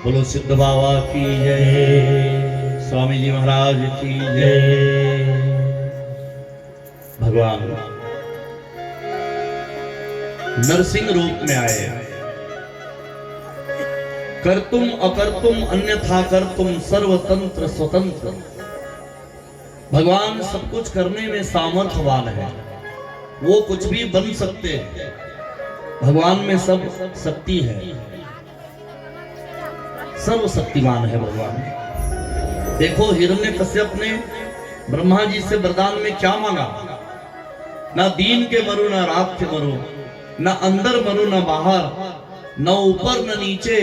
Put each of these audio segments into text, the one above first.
बोलो सिद्ध बाबा की जय, स्वामी जी महाराज की जय। भगवान नरसिंह रूप में आए, कर्तुम अकर्तुम अन्यथा कर्तुम सर्वतंत्र स्वतंत्र। भगवान सब कुछ करने में सामर्थ्यवान है, वो कुछ भी बन सकते हैं। भगवान में सब शक्ति है, सर्वशक्तिमान है भगवान। देखो हिरण्यकश्यप ने ब्रह्मा जी से वरदान में क्या मांगा? ना दिन के मरो ना रात के मरो, ना अंदर मरो ना बाहर, न ऊपर न नीचे,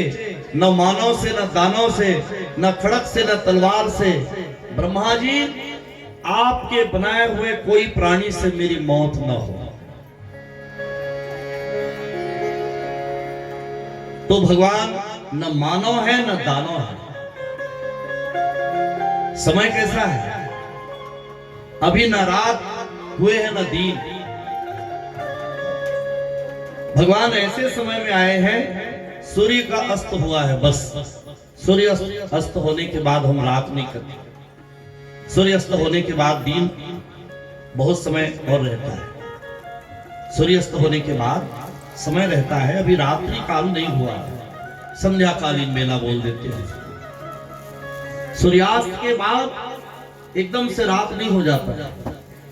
न मानव से न दानव से, न खड़क से न तलवार से। ब्रह्मा जी आपके बनाए हुए कोई प्राणी से मेरी मौत न हो। तो भगवान न मानव है न दानव है। समय कैसा है? अभी न रात हुए हैं न दिन। भगवान ऐसे समय में आए हैं, सूर्य का अस्त हुआ है, बस सूर्य अस्त होने के बाद हम रात नहीं करते। सूर्य अस्त होने के बाद दिन बहुत समय और रहता है। सूर्य अस्त होने के बाद समय रहता है, अभी रात्रि काल नहीं हुआ है, संध्याकालीन मेला बोल देते हैं। सूर्यास्त के बाद एकदम से रात नहीं हो जाता।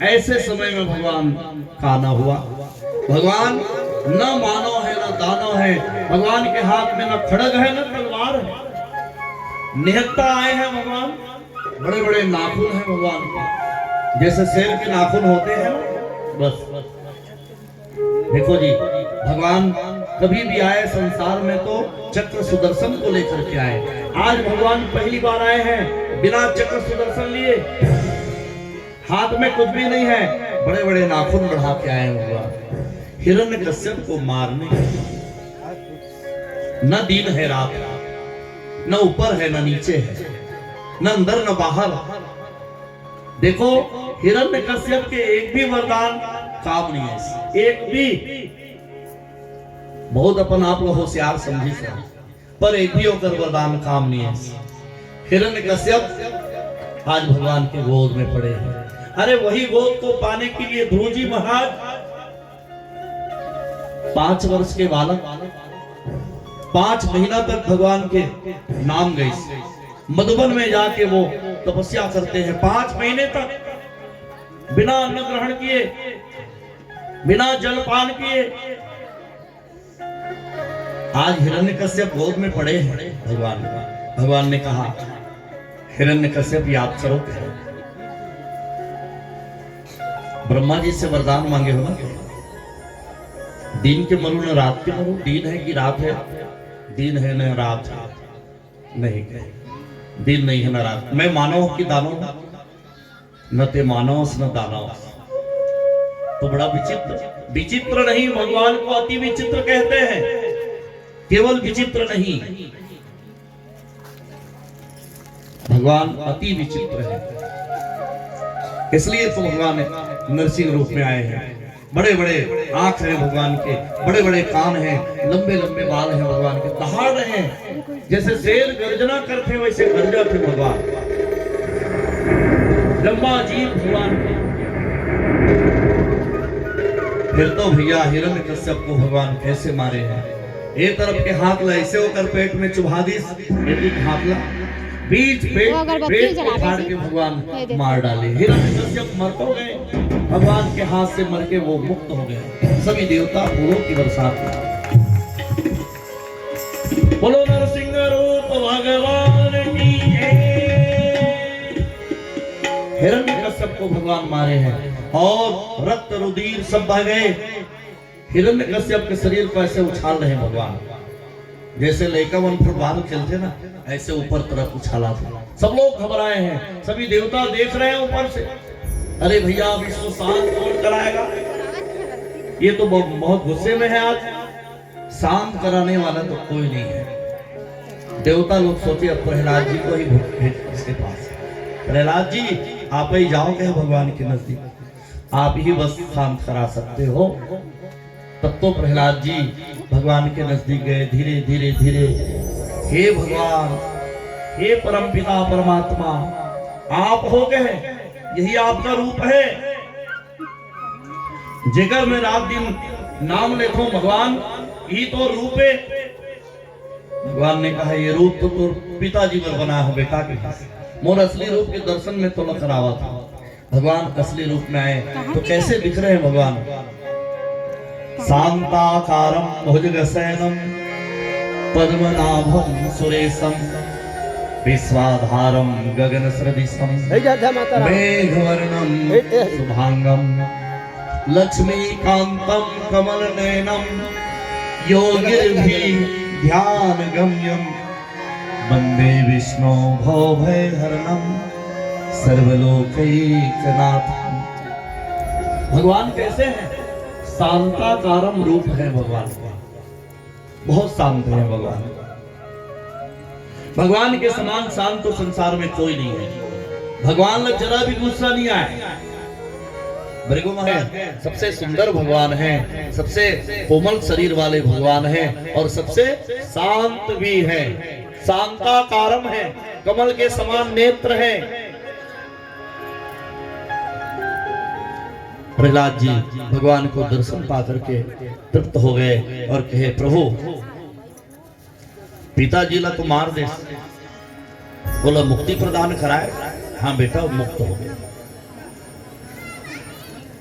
ऐसे समय में भगवान का आना हुआ। भगवान न मानव है न दानव है, भगवान के हाथ में न खड़ग है न तलवार है। निहत्ता आए हैं भगवान, बड़े बड़े नाखून हैं भगवान के, जैसे शेर के नाखून होते हैं। बस देखो जी, भगवान कभी भी आए संसार में तो चक्र सुदर्शन को लेकर के आए। आज भगवान पहली बार आए हैं बिना चक्र सुदर्शन लिए, हाथ में कुछ भी नहीं है, बड़े बड़े नाखून बढ़ा के आए भगवान हिरण्यकश्यप को मारने। न दिन है रात, न ऊपर है न नीचे है, न अंदर न बाहर। देखो हिरण्यकश्यप के एक भी वरदान काम नहीं है, एक भी। बहुत अपन आप लोग होशियार समझी से, पर एक भी होकर वरदान काम नहीं है। हिरण्यकश्यप आज भगवान के गोद में पड़े हैं। अरे वही गोद को पाने के लिए ध्रुव जी महाराज 5 वर्ष के बालक 5 महीना तक भगवान के नाम गए मधुबन में जाके वो तपस्या करते हैं 5 महीने तक बिना अन्न ग्रहण किए बिना जलपान किए। आज हिरण्यकश्यप गोद में पड़े हैं भगवान ने कहा हिरण्यकश्यप याद करो ब्रह्मा जी से वरदान मांगे हो ना दिन के मरु न रात के मरु दिन है कि रात है दिन है न रात नहीं दिन नहीं है न रात मैं मानव की दानव न ते मानव न दानव तो बड़ा विचित्र नहीं भगवान को अति विचित्र कहते हैं केवल विचित्र नहीं भगवान अति विचित्र है इसलिए तो भगवान नरसिंह रूप में आए हैं। बड़े बड़े आंख हैं भगवान के बड़े बड़े कान हैं लंबे लंबे बाल हैं भगवान के दहाड़ रहे हैं जैसे शेर गर्जना करते वैसे गर्जा थे भगवान लंबा जीव भगवान के। फिर तो भैया हिरण्यकश्यप को भगवान कैसे मारे हैं एक तरफ के हाथ ला ऐसे होकर पेट में चुभा दी हाथ ला बीच पेट को फाड़ के भगवान मार डाले हिरण्यकश्यप मर तो गए भगवान के हाथ से मर के वो मुक्त हो गए सभी देवता फूलों की बरसात बोलो नरसिंह रूप भगवान की हिरण्यकश्यप को भगवान मारे हैं और रक्त रुधिर सब बह गए हिरण्यकश्यप के शरीर को ऐसे उछाल रहे हैं भगवान जैसे लड़का वन फुटबॉल खेलते ना ऐसे ऊपर तरफ उछाला था सब लोग घबराए हैं सभी देवता देख रहे हैं ऊपर से अरे भैया अब इसको शांत कौन कराएगा ये तो बहुत गुस्से में है आज शांत कराने वाला तो कोई नहीं है। देवता लोग सोचे अब प्रहलाद जी को ही भेज इसके पास प्रहलाद जी आप ही जाओ कहे भगवान के नजदीक आप ही बस शांत करा सकते हो। तब तो प्रहलाद जी भगवान के नजदीक गए धीरे धीरे धीरे हे भगवान हे परमपिता परमात्मा आप हो गए यही आपका रूप है जेकर में रात दिन नाम लेखो भगवान ही तो रूप है। भगवान ने कहा ये रूप तो पिताजी पर बना है बेटा के पास मोर असली रूप के दर्शन में तो लग रहा था भगवान असली रूप में आए तो कैसे दिख रहे हैं भगवान शांताकारं भुजगशयनं पद्मनाभं सुरेशं विश्वाधारं गगनसदृशं मेघवर्णं शुभांगं लक्ष्मीकान्तं कमलनयनं योगिर्भिः ध्यानगम्यं वन्दे विष्णु भवभयहरणं सर्वलोकैकनाथं। भगवान कैसे हैं शांताकारम रूप है भगवान का बहुत शांत है भगवान भगवान के समान शांत तो संसार में कोई नहीं है। भगवान लग जरा भी गुस्सा नहीं आए भृगु महाराज सबसे सुंदर भगवान है सबसे कोमल शरीर वाले भगवान है और सबसे शांत भी है शांताकारम है कमल के समान नेत्र है। प्रहलाद जी भगवान को दर्शन पा करके तृप्त हो गए और कहे प्रभु पिताजी ला तो मार दे बोला मुक्ति प्रदान कराए हाँ बेटा मुक्त हो गए।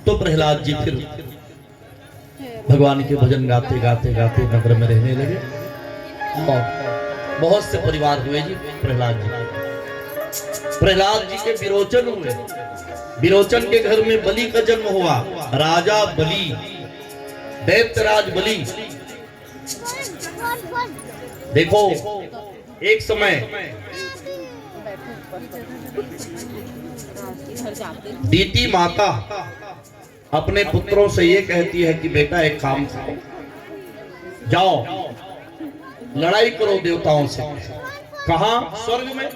तो प्रहलाद जी फिर भगवान के भजन गाते गाते गाते नगर में रहने लगे और बहुत से परिवार हुए जी प्रहलाद जी के विरोचन हुए विरोचन के घर में बलि का जन्म हुआ राजा बलि दैत्यराज बलि। देखो एक समय दीति माता अपने पुत्रों से ये कहती है कि बेटा एक काम करो जाओ लड़ाई करो देवताओं से। कहां स्वर्ग में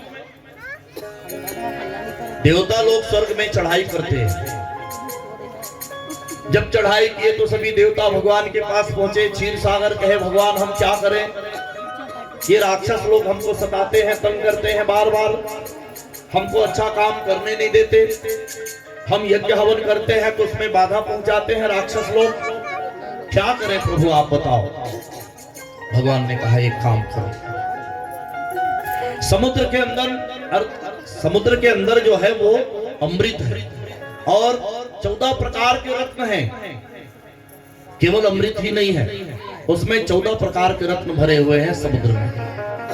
देवता लोग स्वर्ग में चढ़ाई करते हैं। जब चढ़ाई किए तो सभी देवता भगवान के पास पहुंचे क्षीर सागर कहे भगवान हम क्या करें ये राक्षस लोग हमको सताते हैं तंग करते हैं बार बार हमको अच्छा काम करने नहीं देते हम यज्ञ हवन करते हैं तो उसमें बाधा पहुंचाते हैं राक्षस लोग। क्या करें प्रभु आप बताओ। भगवान ने कहा एक काम करो, समुद्र के अंदर जो है वो अमृत है और 14 प्रकार के रत्न हैं। केवल अमृत ही नहीं है, उसमें 14 प्रकार के रत्न भरे हुए हैं समुद्र में।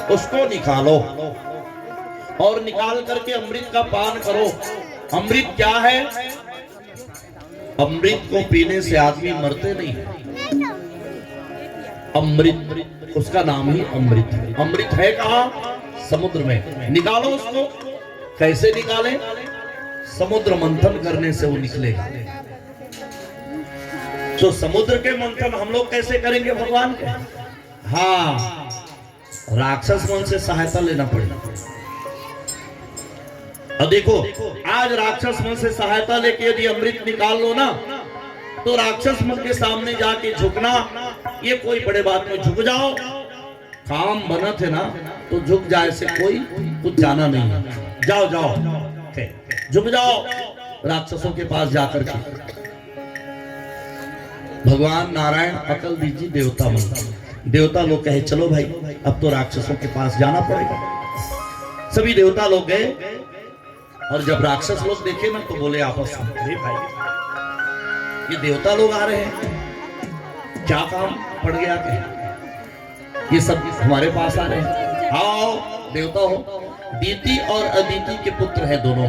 उसको निकालो और निकाल करके अमृत का पान करो। अमृत क्या है? अमृत को पीने से आदमी मरते नहीं है। अमृत, उसका नाम ही अमृत है। अमृत है कहां? समुद्र में। निकालो उसको। कैसे निकालें? समुद्र मंथन करने से वो निकलेगा। तो समुद्र के मंथन हम लोग कैसे करेंगे भगवान के? हाँ, राक्षस मन से सहायता लेना पड़ेगा। और देखो, आज राक्षस मन से सहायता लेके यदि अमृत निकाल लो ना, तो राक्षस मन के सामने जाके झुकना ये कोई बड़े बात में। झुक जाओ, काम बना थे ना, तो झुक जाए से कोई कुछ जाना नहीं है। जाओ जाओ, झुक जाओ राक्षसों के पास जाकर के। भगवान नारायण अकल दीजिए देवता मन। देवता लोग कहे चलो भाई अब तो राक्षसों के पास जाना पड़ेगा। सभी देवता लोग गए और जब राक्षस लोग देखे ना तो बोले आपस में, अरे भाई ये देवता लोग आ रहे हैं, क्या काम पड़ गया क्या? ये सब हमारे पास आ रहे हैं। आओ देवता हो। दीति और अदिति के पुत्र हैं दोनों,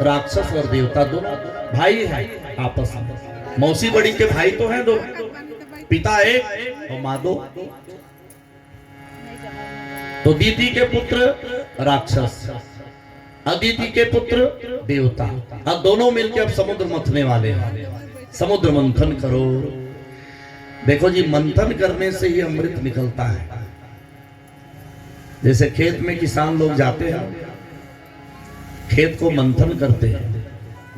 राक्षस और देवता दोनों भाई हैं आपस में। मौसी बड़ी के भाई तो हैं दो, पिता एक और माँ दो। तो दीति के पुत्र राक्षस, अदिति के पुत्र देवता। अब दोनों मिलकर अब समुद्र मथने वाले हैं। समुद्र मंथन करो। देखो जी, मंथन करने से ही अमृत निकलता है। जैसे खेत में किसान लोग जाते हैं, खेत को मंथन करते हैं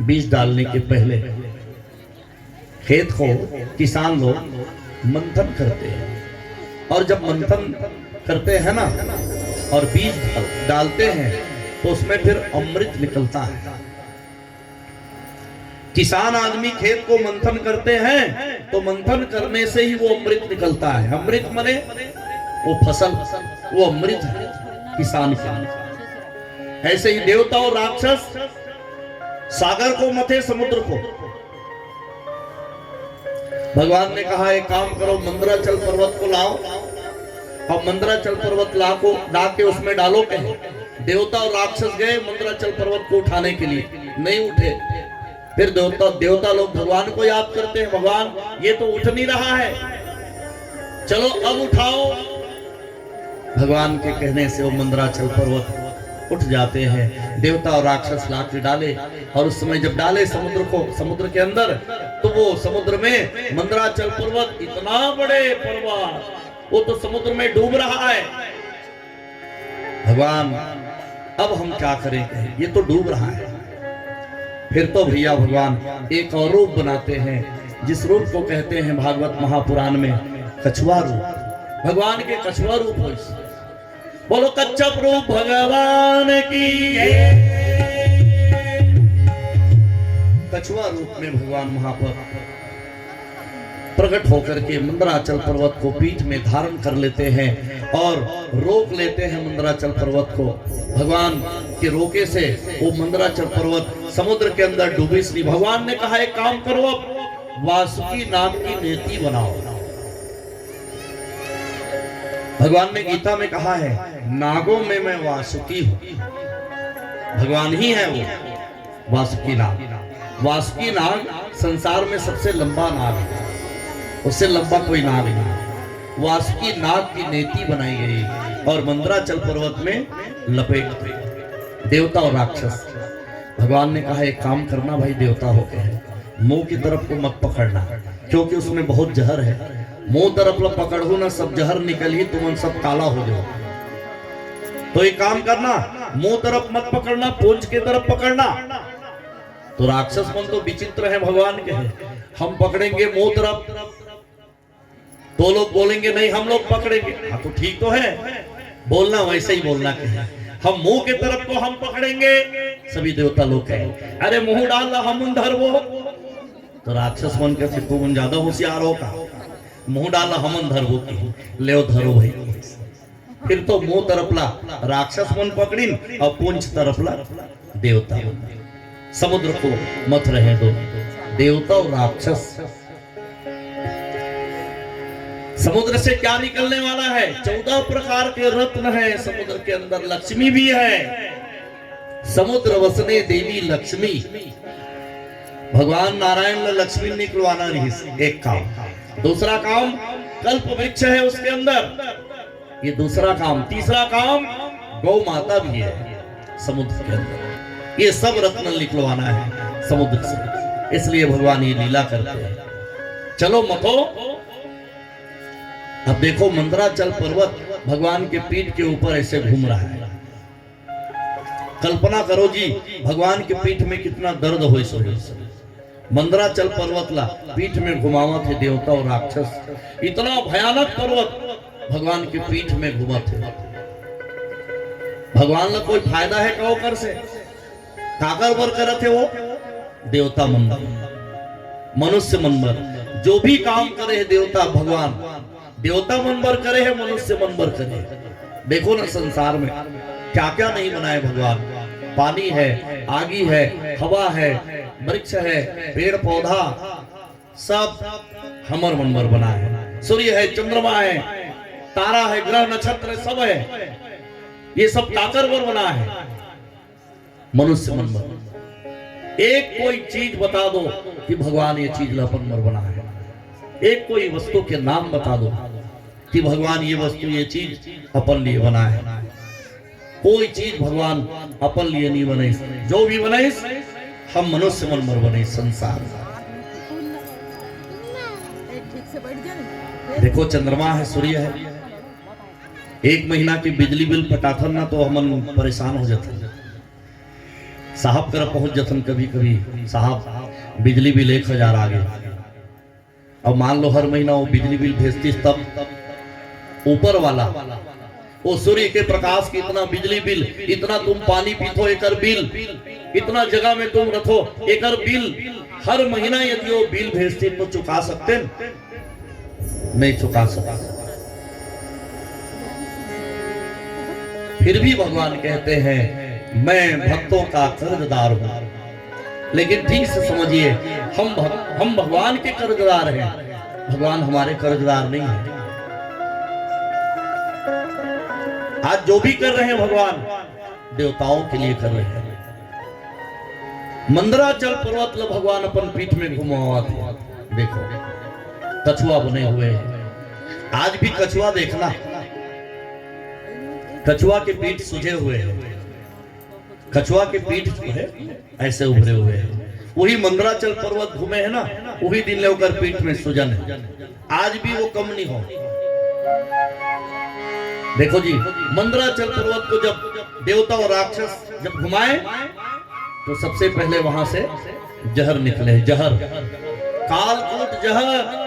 बीज डालने के पहले। खेत को किसान लोग मंथन करते हैं और जब मंथन करते हैं ना और बीज डालते हैं तो उसमें फिर अमृत निकलता है। किसान आदमी खेत को मंथन करते हैं तो मंथन करने से ही वो अमृत निकलता है। अमृत माने वो फसल, वो अमृत है किसान का। ऐसे ही देवता और राक्षस सागर को मथे, समुद्र को। भगवान ने कहा एक काम करो, मंदराचल पर्वत को लाओ और मंदराचल पर्वत ला के उसमें डालो। कहीं देवता और राक्षस गए मंदराचल पर्वत को उठाने के लिए, नहीं उठे। फिर देवता लोग भगवान को याद करते हैं, भगवान ये तो उठ नहीं रहा है, चलो अब उठाओ। भगवान के कहने से वो मंदराचल पर्वत उठ जाते हैं। देवता और राक्षस लाके डाले और उस समय जब डाले समुद्र के अंदर, तो वो समुद्र में मंदराचल पर्वत, इतना बड़े पर्वत, वो तो समुद्र में डूब रहा है। भगवान अब हम क्या करेंगे, ये तो डूब रहा है। फिर तो भैया भगवान एक और रूप बनाते हैं, जिस रूप को कहते हैं भागवत महापुराण में कछुआ रूप। भगवान के कछुआ रूप हो। बोलो कच्छप रूप भगवान की। कछुआ रूप में भगवान महापुर प्रकट होकर के मंदराचल पर्वत को पीठ में धारण कर लेते हैं और रोक लेते हैं मंदराचल पर्वत को। भगवान के रोके से वो मंदराचल पर्वत समुद्र के अंदर डूबी सी। भगवान ने कहा एक काम करो, अब वासुकी नाग की नेति बनाओ। भगवान ने गीता में कहा है नागों में मैं वासुकी हूं। भगवान ही है वो वासुकी नाग। वासुकी नाग संसार में सबसे लंबा नाग है, उससे लंबा कोई नाग नहीं। वासुकी नाग की नेति बनाई गई और मंदराचल पर्वत में लपेट दी देवता और राक्षस। भगवान ने कहा एक काम करना भाई, देवता होते हैं, मुंह की तरफ को मत पकड़ना, क्योंकि उसमें बहुत जहर है। मुंह तरफ लो पकड़ो ना, सब जहर निकल ही तुम सब काला हो जाओ। तो एक काम करना, मुंह तरफ मत पकड़ना, पूंछ के तरफ पकड़ना। तो राक्षस मन तो विचित्र है, भगवान के हम पकड़ेंगे मुंह तरफ, तो लोग बोलेंगे नहीं हम लोग पकड़ेंगे। हाँ तो ठीक तो है, बोलना वैसे ही बोलना है। हम मुंह के तरफ को हम पकड़ेंगे सभी देवता लोग कहे अरे मुंह डाल हम धरबो, तो राक्षस मन के तू ज्यादा होशियार हो का, मुंह डाल हम धरबो की ले धरो भाई। फिर तो मुंह तरफला राक्षस मन पकड़ीन और पूंछ तरफला देवता। समुद्र को मत रहे दो देवता और राक्षस। समुद्र से क्या निकलने वाला है? 14 प्रकार के रत्न है समुद्र के अंदर, लक्ष्मी भी है। समुद्र वसने देवी लक्ष्मी। भगवान नारायण ने लक्ष्मी निकलवाना नहीं, एक काम। दूसरा काम कल्प वृक्ष है उसके अंदर, ये दूसरा काम। तीसरा काम गौ माता भी है समुद्र के अंदर। ये सब रत्न निकलवाना है समुद्र से, इसलिए भगवान ये लीला करते हैं। चलो मतो, अब देखो मंदराचल पर्वत भगवान के पीठ के ऊपर ऐसे घूम रहा है। कल्पना करो जी भगवान के पीठ में कितना दर्द हो। मंदराचल पर्वत ला पीठ में घुमावत है देवता और राक्षस। इतना भयानक पर्वत भगवान के पीठ में घुमत है। भगवान ला कोई फायदा है कहो कर से? काकर बर करत है वो देवता मंबर मनुष्य मंबर। जो भी काम करे है देवता भगवान, देवता मंबर करे है मनुष्य मंबर करे। देखो ना संसार में क्या क्या नहीं बनाए भगवान। पानी है, आगी है, हवा है, वृक्ष है, पेड़ पौधा, सब हमर मनबर बना है। सूर्य है, चंद्रमा है, तारा है, ग्रह नक्षत्र सब है। ये सब काकरवर बना है मनुष्य मनबर। एक कोई चीज बता दो कि भगवान ये चीज लपनबर बना है। एक कोई वस्तु के नाम बता दो कि भगवान ये वस्तु ये चीज अपन लिए बना है। कोई चीज भगवान अपन लिए नहीं बने। जो भी बने हम मनुष्य मनबर बने संसार। देखो चंद्रमा है, सूर्य है। एक महीना की बिजली बिल पटाथन ना तो हम परेशान हो जाते साहब कर पहुंच जतन। कभी कभी साहब बिजली बिल 1000 आ गए। अब मान लो हर महीना वो बिजली बिल भेजती, तब ऊपर वाला वो सूर्य के प्रकाश की इतना बिजली बिल, इतना तुम पानी पीतो एकर बिल, इतना जगह में तुम रखो एकर बिल। हर महीना यदि वो बिल भेजते तो चुका सकते नहीं चुका सकते। फिर भी भगवान कहते हैं मैं भक्तों का कर्जदार हूं। लेकिन ठीक से समझिए हम भगवान के कर्जदार हैं, भगवान हमारे कर्जदार नहीं है। आज जो भी कर रहे हैं भगवान देवताओं के लिए कर रहे हैं। मंदराचल पर्वत ला भगवान अपन पीठ में घुमावा थे। देखो कछुआ बने हुए हैं। आज भी कछुआ देखना, कछुआ के पीठ सुझे हुए हैं। कछुआ के पीठ जो है ऐसे उभरे हुए हैं। वही मंदराचल पर्वत घूमे है ना, वही दिन लेकर पीठ में सुजन है। आज भी वो कम नहीं हो। देखो जी मंदराचल पर्वत को जब देवता और राक्षस जब घुमाए तो सबसे पहले वहां से जहर निकले। जहर, कालकूट जहर।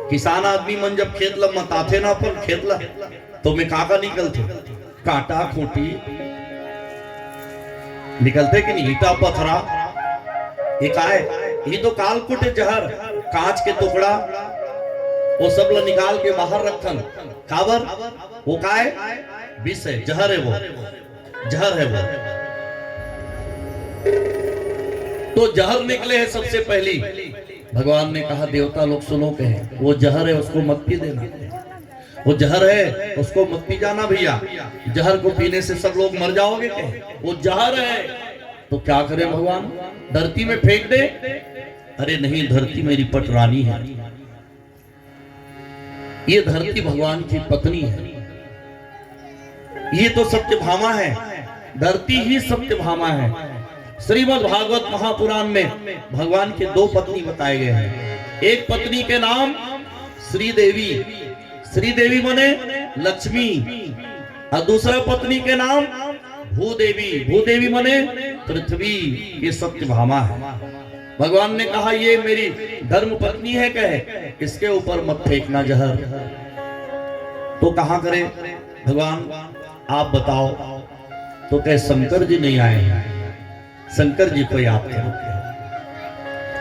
किसान आदमी मन जब खेत ला मताथे ना अपन खेत ला तो में काका निकलते, कांटा खूंटी निकलते कि नहीं, ईटा पथरा। ये का है? ये तो कालकूट जहर, कांच के टुकड़ा वो सब ला निकाल के बाहर रखन। काबर वो का है? विष है, जहर है, वो जहर है वो। तो जहर निकले हैं सबसे पहली। भगवान ने कहा देवता लोग सुनो कहे वो जहर है उसको मत पी देना। वो जहर है उसको मत पी जाना भैया। जहर को पीने से सब लोग मर जाओगे कहे। वो जहर है। तो क्या करे भगवान? धरती में फेंक दे? अरे नहीं, धरती मेरी पट रानी है। ये धरती भगवान की पत्नी है। ये तो सत्यभामा है, धरती ही सत्यभामा है। श्रीमद् भागवत महापुराण में भगवान के 2 पत्नी बताए गए हैं। एक पत्नी के नाम श्रीदेवी, श्रीदेवी माने लक्ष्मी, और दूसरा पत्नी के नाम भूदेवी, भूदेवी माने पृथ्वी। ये सत्यभामा है। भगवान ने कहा ये मेरी धर्म पत्नी है कहे, इसके ऊपर मत फेंकना जहर। तो कहां करे भगवान? आप बताओ। तो कहे शंकर जी नहीं आए हैं, शंकर जी को याद करो।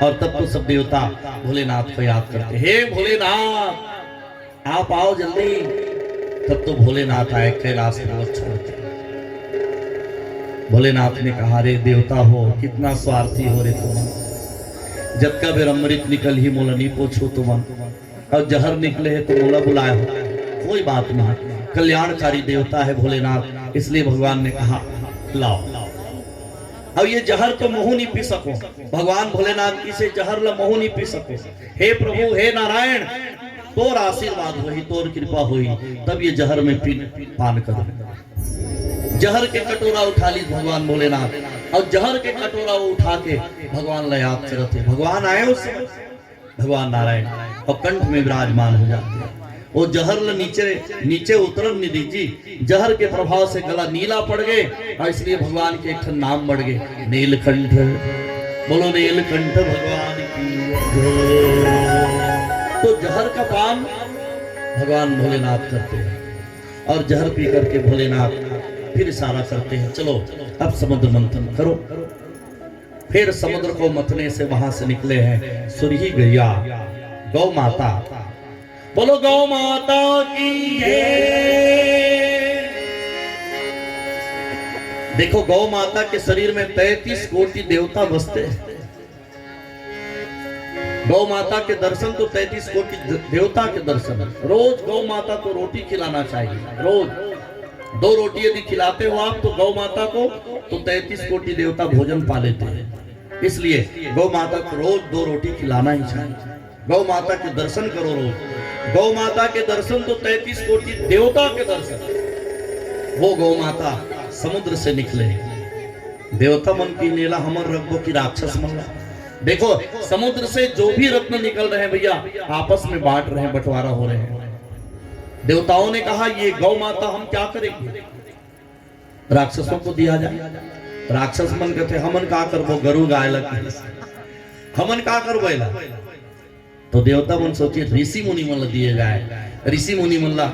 और तब तो सब देवता भोलेनाथ को याद करते, हे भोलेनाथ आप आओ जल्दी। तब तो भोलेनाथ आए कैलाश पर्वत छोड़ के। भोलेनाथ ने कहा, रे देवता हो कितना स्वार्थी हो रे तुम, जब का बेर अमृत निकल ही मोला नहीं पूछो तुम, और जहर निकले है तो मोला बुलाए हो। कोई बात नहीं, कल्याणकारी देवता है भोलेनाथ, इसलिए भगवान ने कहा लाओ। अब ये जहर तो मुंह नहीं पी सको, भगवान भोलेनाथ की से जहर ला मुंह नहीं पी सको। हे प्रभु हे नारायण, तोर आशीर्वाद हुई, तोर कृपा हुई, तब ये जहर में पान करो। जहर के कटोरा उठा ली भगवान भोलेनाथ, और जहर के कटोरा वो उठा के भगवान ला याद करते। भगवान आए उससे भगवान नारायण, और कंठ में विराजमान हो जाते हैं। वो जहर नीचे उतरन नहीं दीजिए, जहर के प्रभाव से गला नीला पड़ गए, और इसलिए भगवान के एक नाम बढ़ गए नीलकंठ। बोलो नीलकंठ भगवान की जय। तो जहर का पान भगवान भोलेनाथ करते हैं, और जहर पी करके भोलेनाथ फिर इशारा करते हैं, चलो अब समुद्र मंथन करो। फिर समुद्र को मथने से वहां से निकले हैं सुरही गैया, गौ माता। बोलो गौ माता की जय। देखो गौ माता के शरीर में 33 कोटि देवता बसते हैं। गौ माता के दर्शन तो 33 कोटि देवता के दर्शन। रोज गौ माता को रोटी खिलाना चाहिए, रोज 2 रोटी यदि खिलाते हो आप तो गौ माता को, तो 33 कोटि देवता भोजन पा लेते हैं। इसलिए गौ माता को रोज 2 रोटी खिलाना ही चाहिए। गौ माता के दर्शन करो रोज। गौ माता के दर्शन तो 33 कोटि देवता के दर्शन। वो गौ माता समुद्र से निकले, देवता मन की नेला हमर रखो की राक्षस मन। देखो समुद्र से जो भी रत्न निकल रहे हैं भैया, आपस में बांट रहे हैं, बंटवारा हो रहे हैं। देवताओं ने कहा ये गौ माता हम क्या करेंगे, राक्षसों को दिया जाए। राक्षस मन कहते हमन का करबो, गरु गाय लग हमन का करबो। तो देवता मन सोचे ऋषि मुनि मन दिए जाए। ऋषि मुनि मन ला,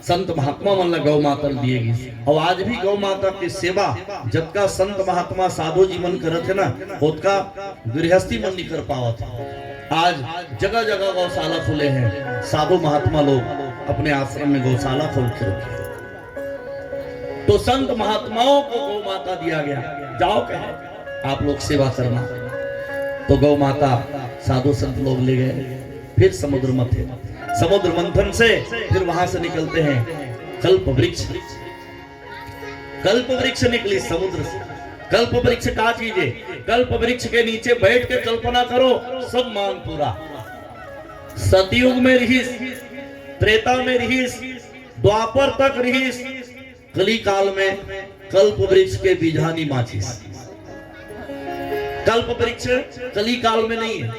संत महात्मा मन ला गौ माता दिएगी। और आज भी गौ माता की सेवा जबका संत महात्मा साधु जी मन करत है ना, उतका गृहस्थी मन नहीं कर पावत। आज जगह जगह गौशाला खुले हैं, साधु महात्मा लोग अपने आश्रम में गौशाला खोल के रखे। तो संत महात्माओं को गौ माता दिया गया, जाओ कहे आप लोग सेवा करना। तो गौ माता साधु संत लोग ले गए, फिर समुद्र मथे। समुद्र मंथन से फिर वहां से निकलते हैं कल्प वृक्ष। कल्प वृक्ष निकली समुद्र से। कल्प वृक्ष का चीज है, कल्प वृक्ष के नीचे बैठ के कल्पना करो सब मांग पूरा। सतयुग में रहीस, त्रेता में रहीस, द्वापर तक रहीस, कली काल में कल्प वृक्ष के बीजानी माचिस। कल्प वृक्ष कली काल में नहीं है,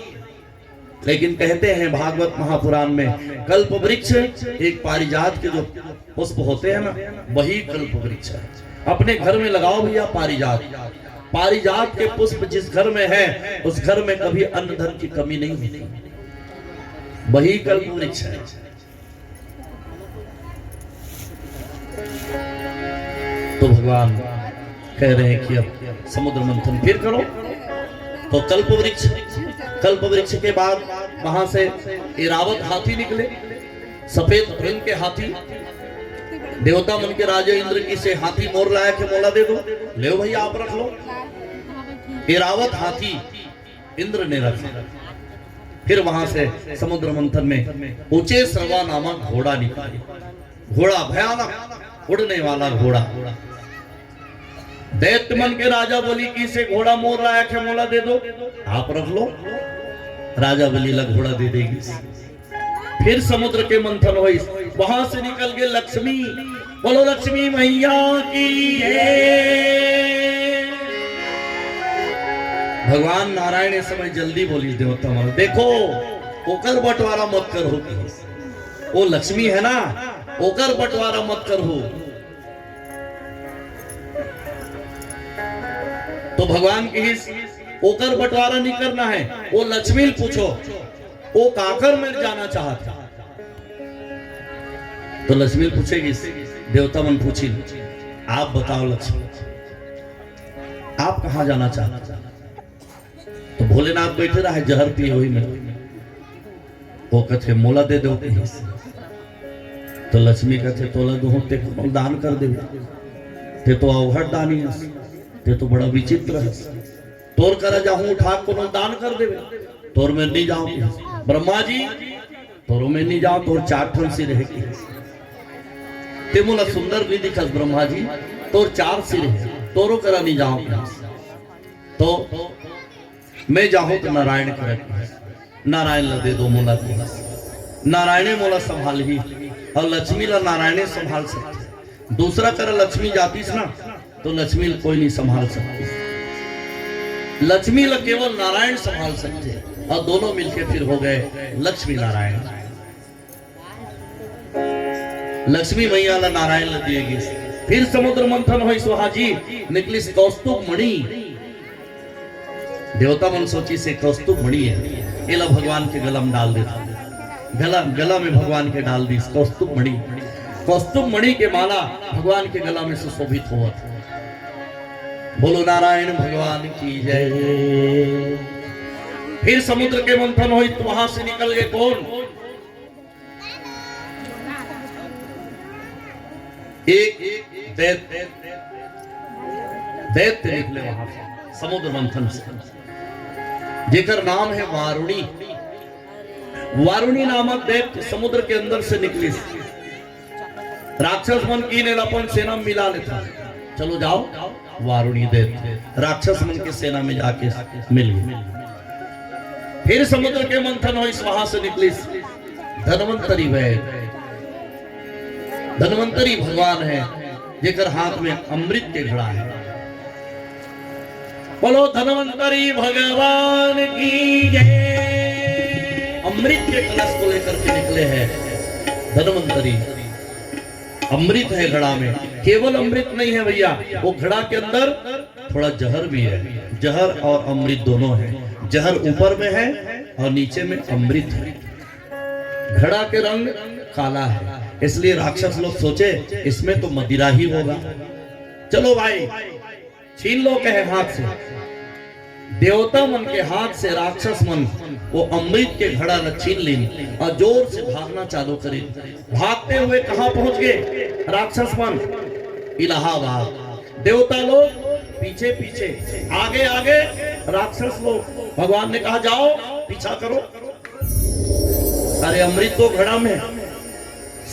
लेकिन कहते हैं भागवत महापुराण में कल्प वृक्ष एक पारिजात के जो पुष्प होते हैं ना, वही कल्प वृक्ष है। अपने घर में लगाओ भैया पारिजात। पारिजात के पुष्प जिस घर में है, उस घर में कभी अन्न धन की कमी नहीं होती। वही कल्प वृक्ष है। तो भगवान कह रहे हैं कि अब समुद्र मंथन फिर करो। तो कल्प वृक्ष के बाद वहां से इरावत हाथी निकले, सफेद रंग के हाथी। देवता मन के राजा इंद्र की से हाथी मोर लाया के मोला दे दो, ले भैया आप रख लो। इरावत हाथी इंद्र ने रखा। फिर वहां से समुद्र मंथन में ऊंचे सर्वा नामक घोड़ा निकला। घोड़ा भयानक उड़ने वाला घोड़ा। दैत्य मन के राजा बलि की से घोड़ा मोर लाया के मोला दे दो, आप रख लो। राजा बलि ला घोड़ा दे देगी। फिर समुद्र के मंथन हुई, वहां से निकल गए लक्ष्मी। बोलो लक्ष्मी मैया की जय। भगवान नारायण इस समय जल्दी बोली देवता मन, देखो ओकर बंटवारा मत कर हो। वो लक्ष्मी है ना, ओकर बंटवारा मत कर हो। तो भगवान की ओकर बंटवारा नहीं करना है। वो लक्ष्मी पूछो वो काकर में जाना चाहता। तो लक्ष्मी पूछेगी, देवता मन पूछी आप बताओ लक्ष्मी आप कहाँ जाना चाहते? तो भोलेनाथ बैठे रहा है जहर पिए हुई में, वो कहते मोला दे दो। तो लक्ष्मी कहते तोला दो ते दान कर दे, ते तो अवहट दानी है, ते तो बड़ा विचित्र है, तोर कर जाऊं उठा को दान कर दे, तोर में नहीं जाऊं। ब्रह्मा जी तोरो में नहीं जाओ, तोर 4 ठन सिर रहेगी, ते मोला सुंदर भी दिखस ब्रह्मा जी, तोर 4 सिर है, तोरो करा नहीं जाओ। तो मैं जाऊं तो नारायण करे, नारायण ला दे दो मोला, नारायणे मोला संभाल ही, और लक्ष्मी ला नारायणे संभाल सकते। दूसरा कर लक्ष्मी जातीस ना तो लक्ष्मी कोई नहीं संभाल सकती, लक्ष्मी ला केवल नारायण संभाल सकते, और दोनों मिलके फिर हो गए लक्ष्मी नारायण। लक्ष्मी मैया ला नारायण ला दिएगी। फिर समुद्र मंथन हो सुहाजी निकली कौस्तुभ मणि, देवता मन सोची से कौस्तुभ मणि है, एला भगवान के गला में डाल देता, गला में भगवान के डाल दी कौस्तुभ मणि। कौस्तुभ मणि के माला भगवान के गला में सुशोभित हुआ था। बोलो नारायण भगवान की जय। फिर समुद्र के मंथन हुई तो वहां से निकल गए कौन? एक दैत्य निकले वहां से समुद्र मंथन से, जेकर नाम है वारुणी। वारुणी नामक दैत्य समुद्र के अंदर से निकली, राक्षस मन की ने अपन सेना मिला लेता, चलो जाओ। वारुणी दैत्य राक्षस मन की सेना में जाके मिल गई। फिर समुद्र के मंथन हुई, वहां से निकली धनवंतरी वैद्य। धनवंतरी भगवान है, जेकर हाथ में अमृत के घड़ा है। बोलो धनवंतरी भगवान की जय। अमृत के कलश को लेकर के निकले हैं धनवंतरी। अमृत है घड़ा में, केवल अमृत नहीं है भैया, वो घड़ा के अंदर थोड़ा जहर भी है। जहर और अमृत दोनों है, जहर ऊपर में है और नीचे में अमृत है। घड़ा के रंग काला है, इसलिए राक्षस लोग सोचे इसमें तो मदिरा ही होगा। चलो भाई छीन लो कहे हाथ से। देवता मन के हाथ से राक्षस मन वो अमृत के घड़ा न छीन ली और जोर से भागना चालू करे। भागते हुए कहां पहुंच गए राक्षस मन? इलाहाबाद। देवता लोग पीछे पीछे, आगे आगे राक्षस लोग। भगवान ने कहा जाओ पीछा करो। अरे अमृत तो घड़ा में,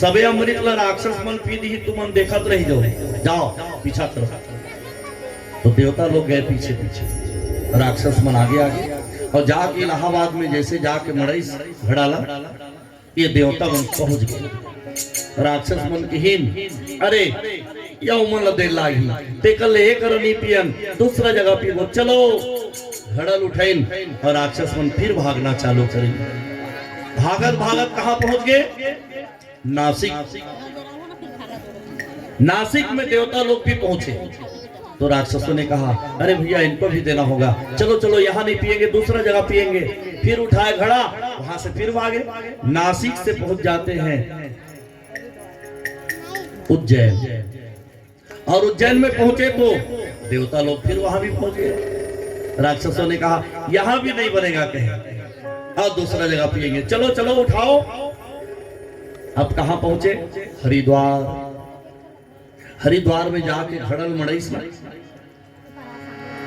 सबे अमृत ला राक्षस मन पी दी, तुम देखत रही जाओ पीछा करो। तो देवता लोग गए पीछे पीछे, राक्षस मन आगे आगे, और जाके इलाहाबाद में जैसे जाके मड़ई घड़ाला, ये देवता मन पहुंच गए। राक्षस मन की हीन, अरे या उमन दे लागी ते कल एक करनी पियन, दूसरा जगह पीबो, चलो घड़ल उठाइन, और राक्षस मन फिर भागना चालू करें। भागत भागत कहां पहुंच गए? नासिक। नासिक में देवता लोग भी पहुंचे। तो राक्षसों ने कहा अरे भैया इनको भी देना होगा, चलो चलो यहाँ नहीं पिएंगे, दूसरा जगह पिएंगे। फिर उठाए घड़ा, वहां से फिर भागे। नासिक से पहुंच जाते हैं उज्जैन, और उज्जैन में पहुंचे तो देवता लोग फिर वहां भी पहुंच गए। राक्षसों ने कहा यहां भी नहीं बनेगा कहीं, और दूसरा जगह पिएंगे, चलो चलो उठाओ। अब कहां पहुंचे? हरिद्वार। हरिद्वार में जाके घड़ल मड़ई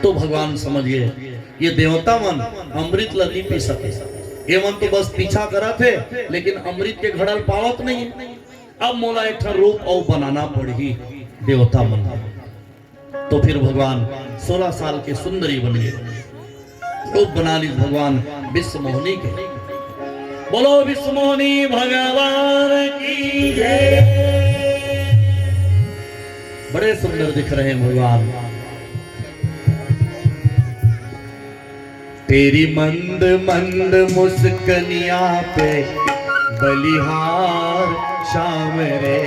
तो भगवान समझ गए ये देवता मन अमृत लदी पी सके, ये मन तो बस पीछा करा थे लेकिन अमृत के घड़ल पावत नहीं। अब मोला एक रूप और बनाना पड़ी देवता मन। तो फिर भगवान 16 साल के सुंदरी बन गए, रूप बना ली भगवान विश्व मोहनी के। बोलो विश्व मोहनी भगवान की जय। बड़े सुंदर दिख रहे हैं भगवान। तेरी मंद मंद मुस्कनिया पे बलिहार शाम रे,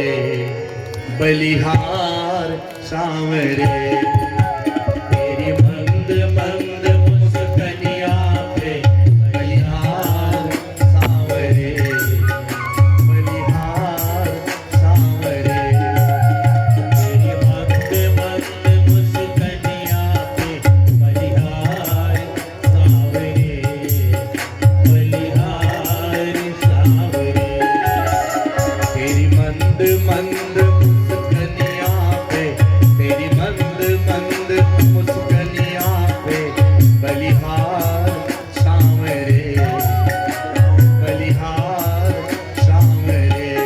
बलिहार शाम रे। तेरी मंद मंद मुस्कनिया पे बलिहार शाम रे, बलिहार शाम रे। तेरी मंद मंद मुस्कनिया पे मंद मुस्कनिया पे, तेरी मंद मंद मुस्कनिया पे बलिहार सांवरे, बलिहार सांवरे।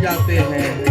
जाते हैं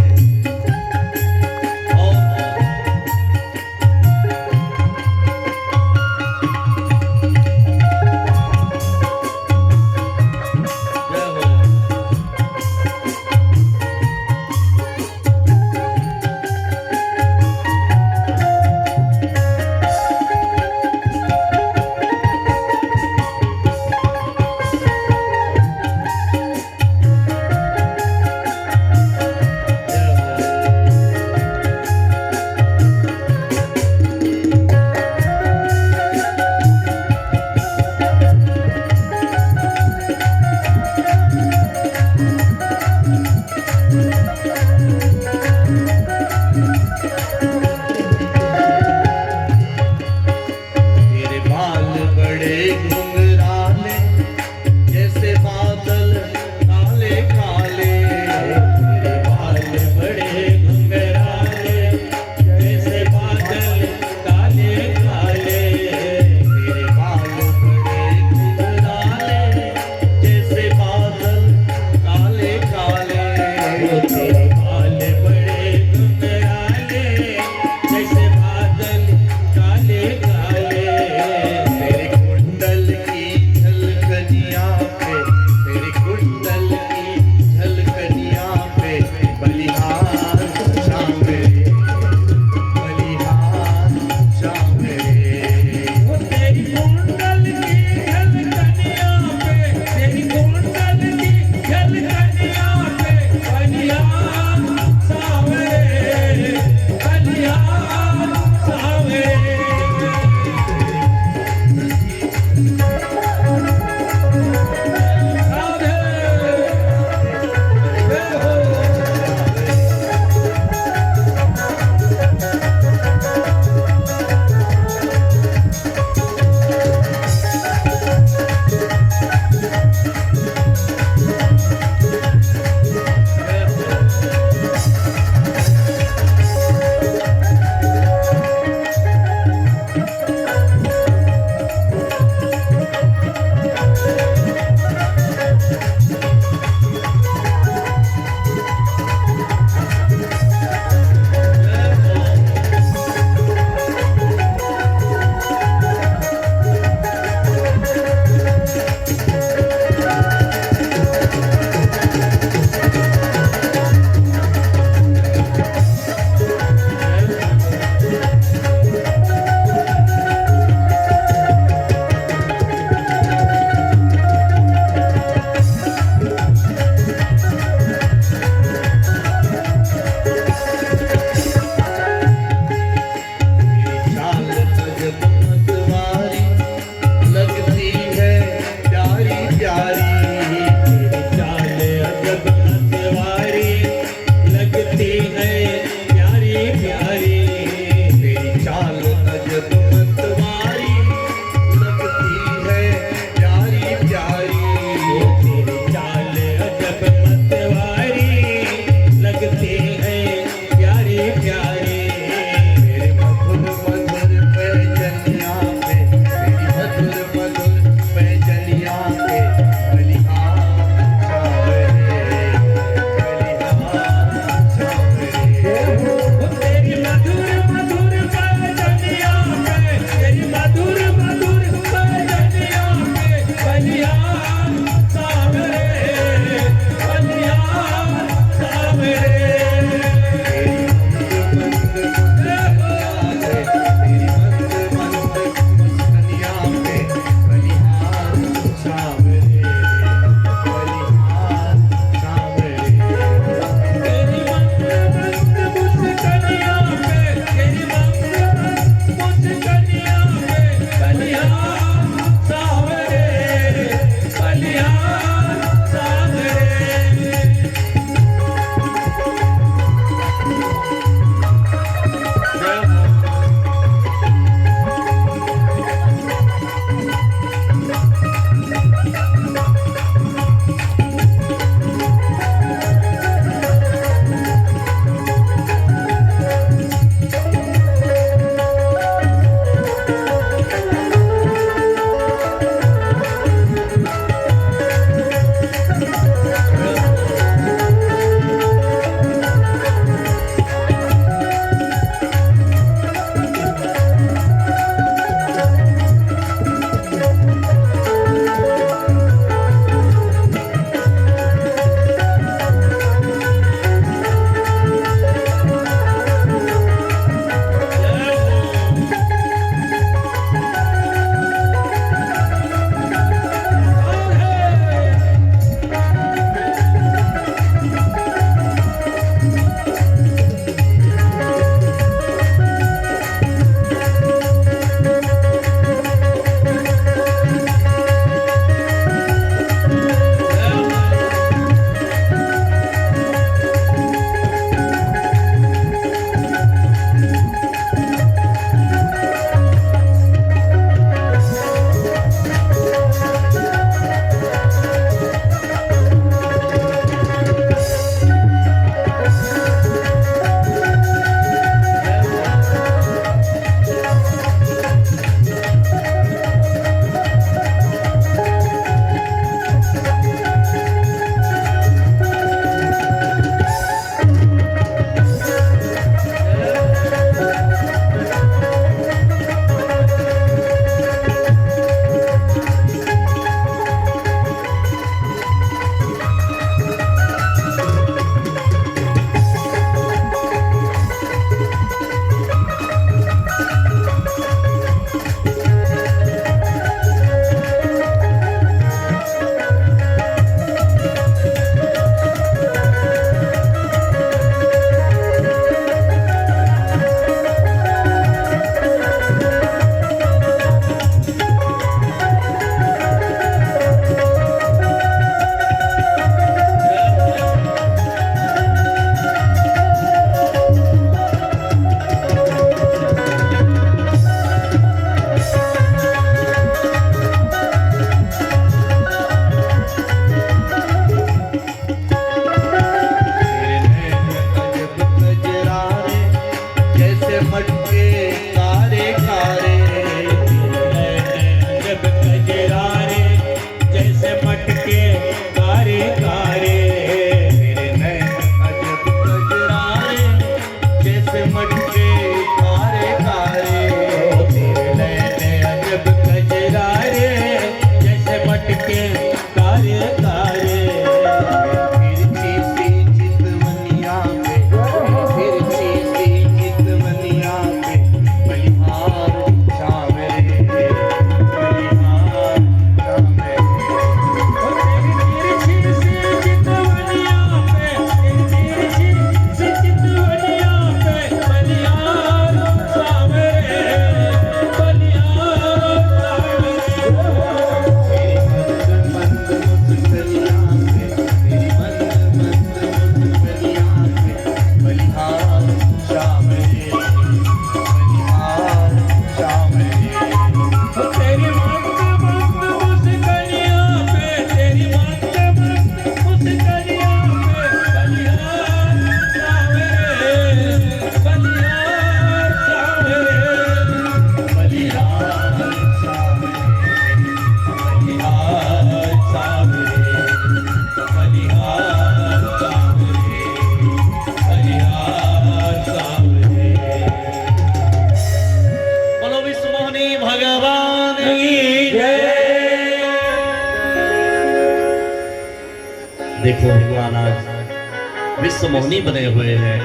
देखो भगवान आज विश्व मोहिनी बने हुए हैं।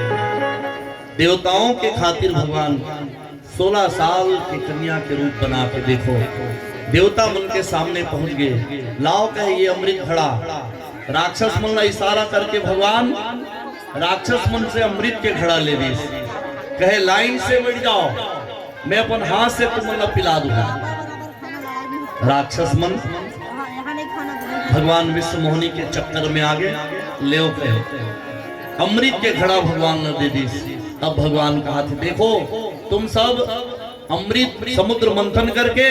देवताओं के खातिर भगवान 16 साल की कन्या के रूप बना के देखो देवता मन के सामने पहुंच गए। लाओ कहे ये अमृत घड़ा। राक्षस मन का इशारा करके भगवान राक्षस मन से अमृत के घड़ा ले दी। कहे लाइन से बैठ जाओ, मैं अपन हाथ से तुम पिला दूंगा। राक्षस मन भगवान विश्व मोहिनी के चक्कर में आगे ले अमृत के घड़ा भगवान ने दे दी। अब भगवान कहा थे देखो तुम सब अमृत समुद्र मंथन करके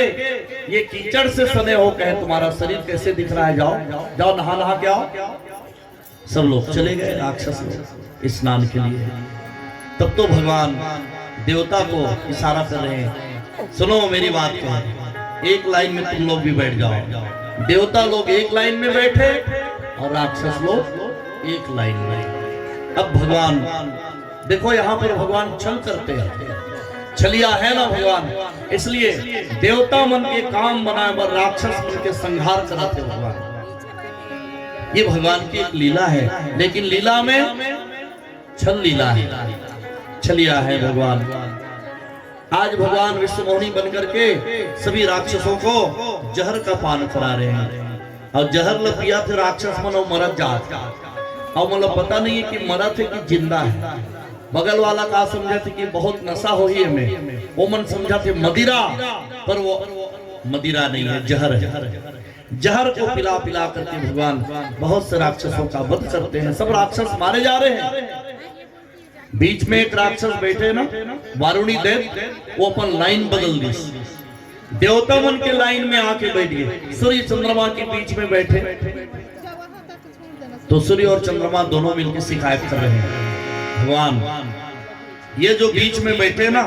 ये कीचड़ से सने हो, कहे तुम्हारा शरीर कैसे दिख रहा है, जाओ जाओ नहा नहा के आओ। सब लोग चले गए राक्षस लोग स्नान के लिए। तब तो भगवान देवता को इशारा कर रहे हैं, सुनो मेरी बात को, एक लाइन में तुम लोग भी बैठ जाओ। देवता लोग एक लाइन में बैठे और राक्षस लोग एक लाइन में। अब भगवान देखो यहाँ पर भगवान छल करते हैं, छलिया है ना भगवान, इसलिए देवता मन के काम बनाए पर राक्षस मन के संहार कराते भगवान। ये भगवान की एक लीला है, लेकिन लीला में छल लीला है, छलिया है भगवान। आज भगवान विश्व मोहिनी बनकर के सभी राक्षसों को जहर का पान करा रहे हैं। और जहर ल पिया थे राक्षस मन और मरत जात, और मतलब पता नहीं है कि मरत है कि जिंदा है। बगल वाला का समझा थे कि बहुत नशा हो ही हमें, वो मन समझा थे मदिरा, पर वो मदिरा नहीं है, जहर है। जहर को पिला पिला करके भगवान बहुत से राक्षसों का वध करते हैं। सब राक्षस मारे जा रहे हैं। बीच में एक राक्षस बैठे ना वारुणी देव, वो अपन लाइन बदल दी, देवता मन के लाइन में आके बैठ गए। सूर्य चंद्रमा के बीच में बैठे तो सूर्य और चंद्रमा दोनों मिलकर शिकायत कर रहे हैं, भगवान ये जो बीच में बैठे ना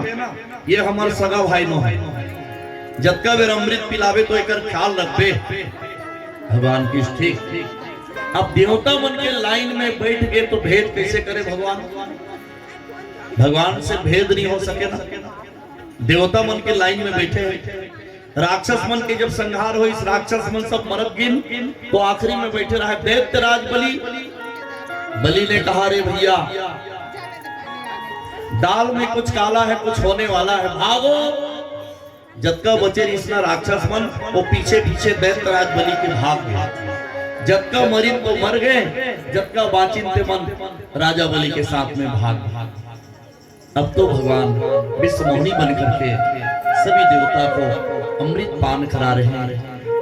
ये हमारे सगा भाई नो है, जब का बेर अमृत पिलावे तो एक ख्याल रखे। भगवान की ठीक। अब देवता मन के लाइन में बैठ गए तो भेद कैसे करे भगवान? भगवान से भेद नहीं हो सके ना। देवता मन के लाइन में बैठे हैं, राक्षस मन के जब संहार हो, इस राक्षस मन सब मरद गिन तो आखिरी में बैठे रहा दैत्यराज बलि। बलि ने कहा रे भैया दाल में कुछ काला है, कुछ होने वाला है, भागो। जबका बचे इसना राक्षस मन वो पीछे पीछे दैत्यराज बलि के भाग गए। जबका मरीन तो मर गए, जबका बाचिंते मन राजा बलि के साथ में भाग। अब तो भगवान विश्व मोहिनी बनकर के सभी देवता को अमृत पान करा रहे हैं।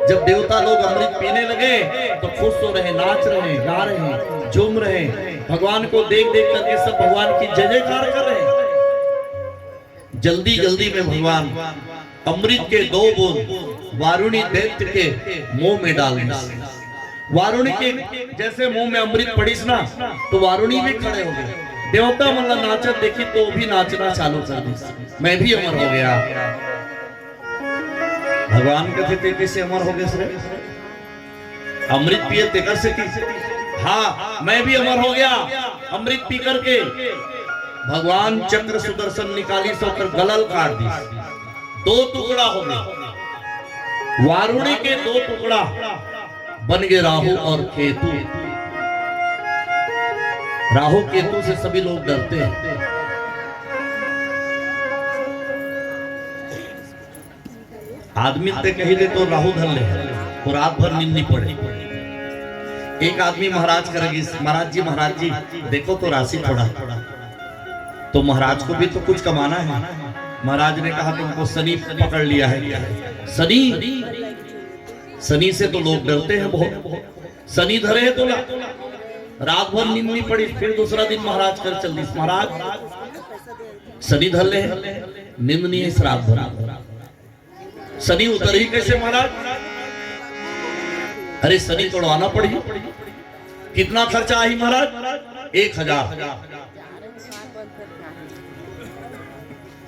जब देवता लोग अमृत पीने लगे तो खुश हो रहे, नाच रहे, गा रहे, झूम रहे। भगवान को देख देख करके सब भगवान की जय जयकार कर रहे हैं। जल्दी जल्दी में भगवान अमृत के 2 बूंद वारुणी दैत्य के मुंह में डाल दिया। वारुणी के जैसे मुंह में अमृत पड़ी ना तो वारुणी भी खड़े हो गए। देवता मतलब नाचत देखी तो भी नाचना चालू कर दी, मैं भी अमर हो गया। भगवान कहते थे कैसे अमर हो गए सर? अमृत पिए तेकर से हाँ मैं भी अमर हो गया अमृत पी करके। भगवान चक्र सुदर्शन निकाली सोकर गलल काट दी, 2 टुकड़ा हो गए। वारुणी के 2 टुकड़ा बन गए राहु और केतु। राहु केतु से सभी लोग डरते हैं। आदमी ते कही दे तो राहु धर ले तो रात भर नींद नहीं पड़े। एक आदमी महाराज करेगी, महाराज जी देखो तो राशि थोड़ा, तो महाराज को भी तो कुछ कमाना है। महाराज ने कहा तुमको शनि पकड़ लिया है। शनि से तो लोग डरते हैं बहुत। शनि धरे है तो रात भर नींद नहीं पड़ी। फिर दूसरा दिन महाराज कर चल दी, महाराज शनि धर ले, नींद नहीं है इस रात भर। शनि उतर ही कैसे महाराज? अरे शनि तोड़वाना पड़ी। कितना खर्चा आई महाराज? 1000।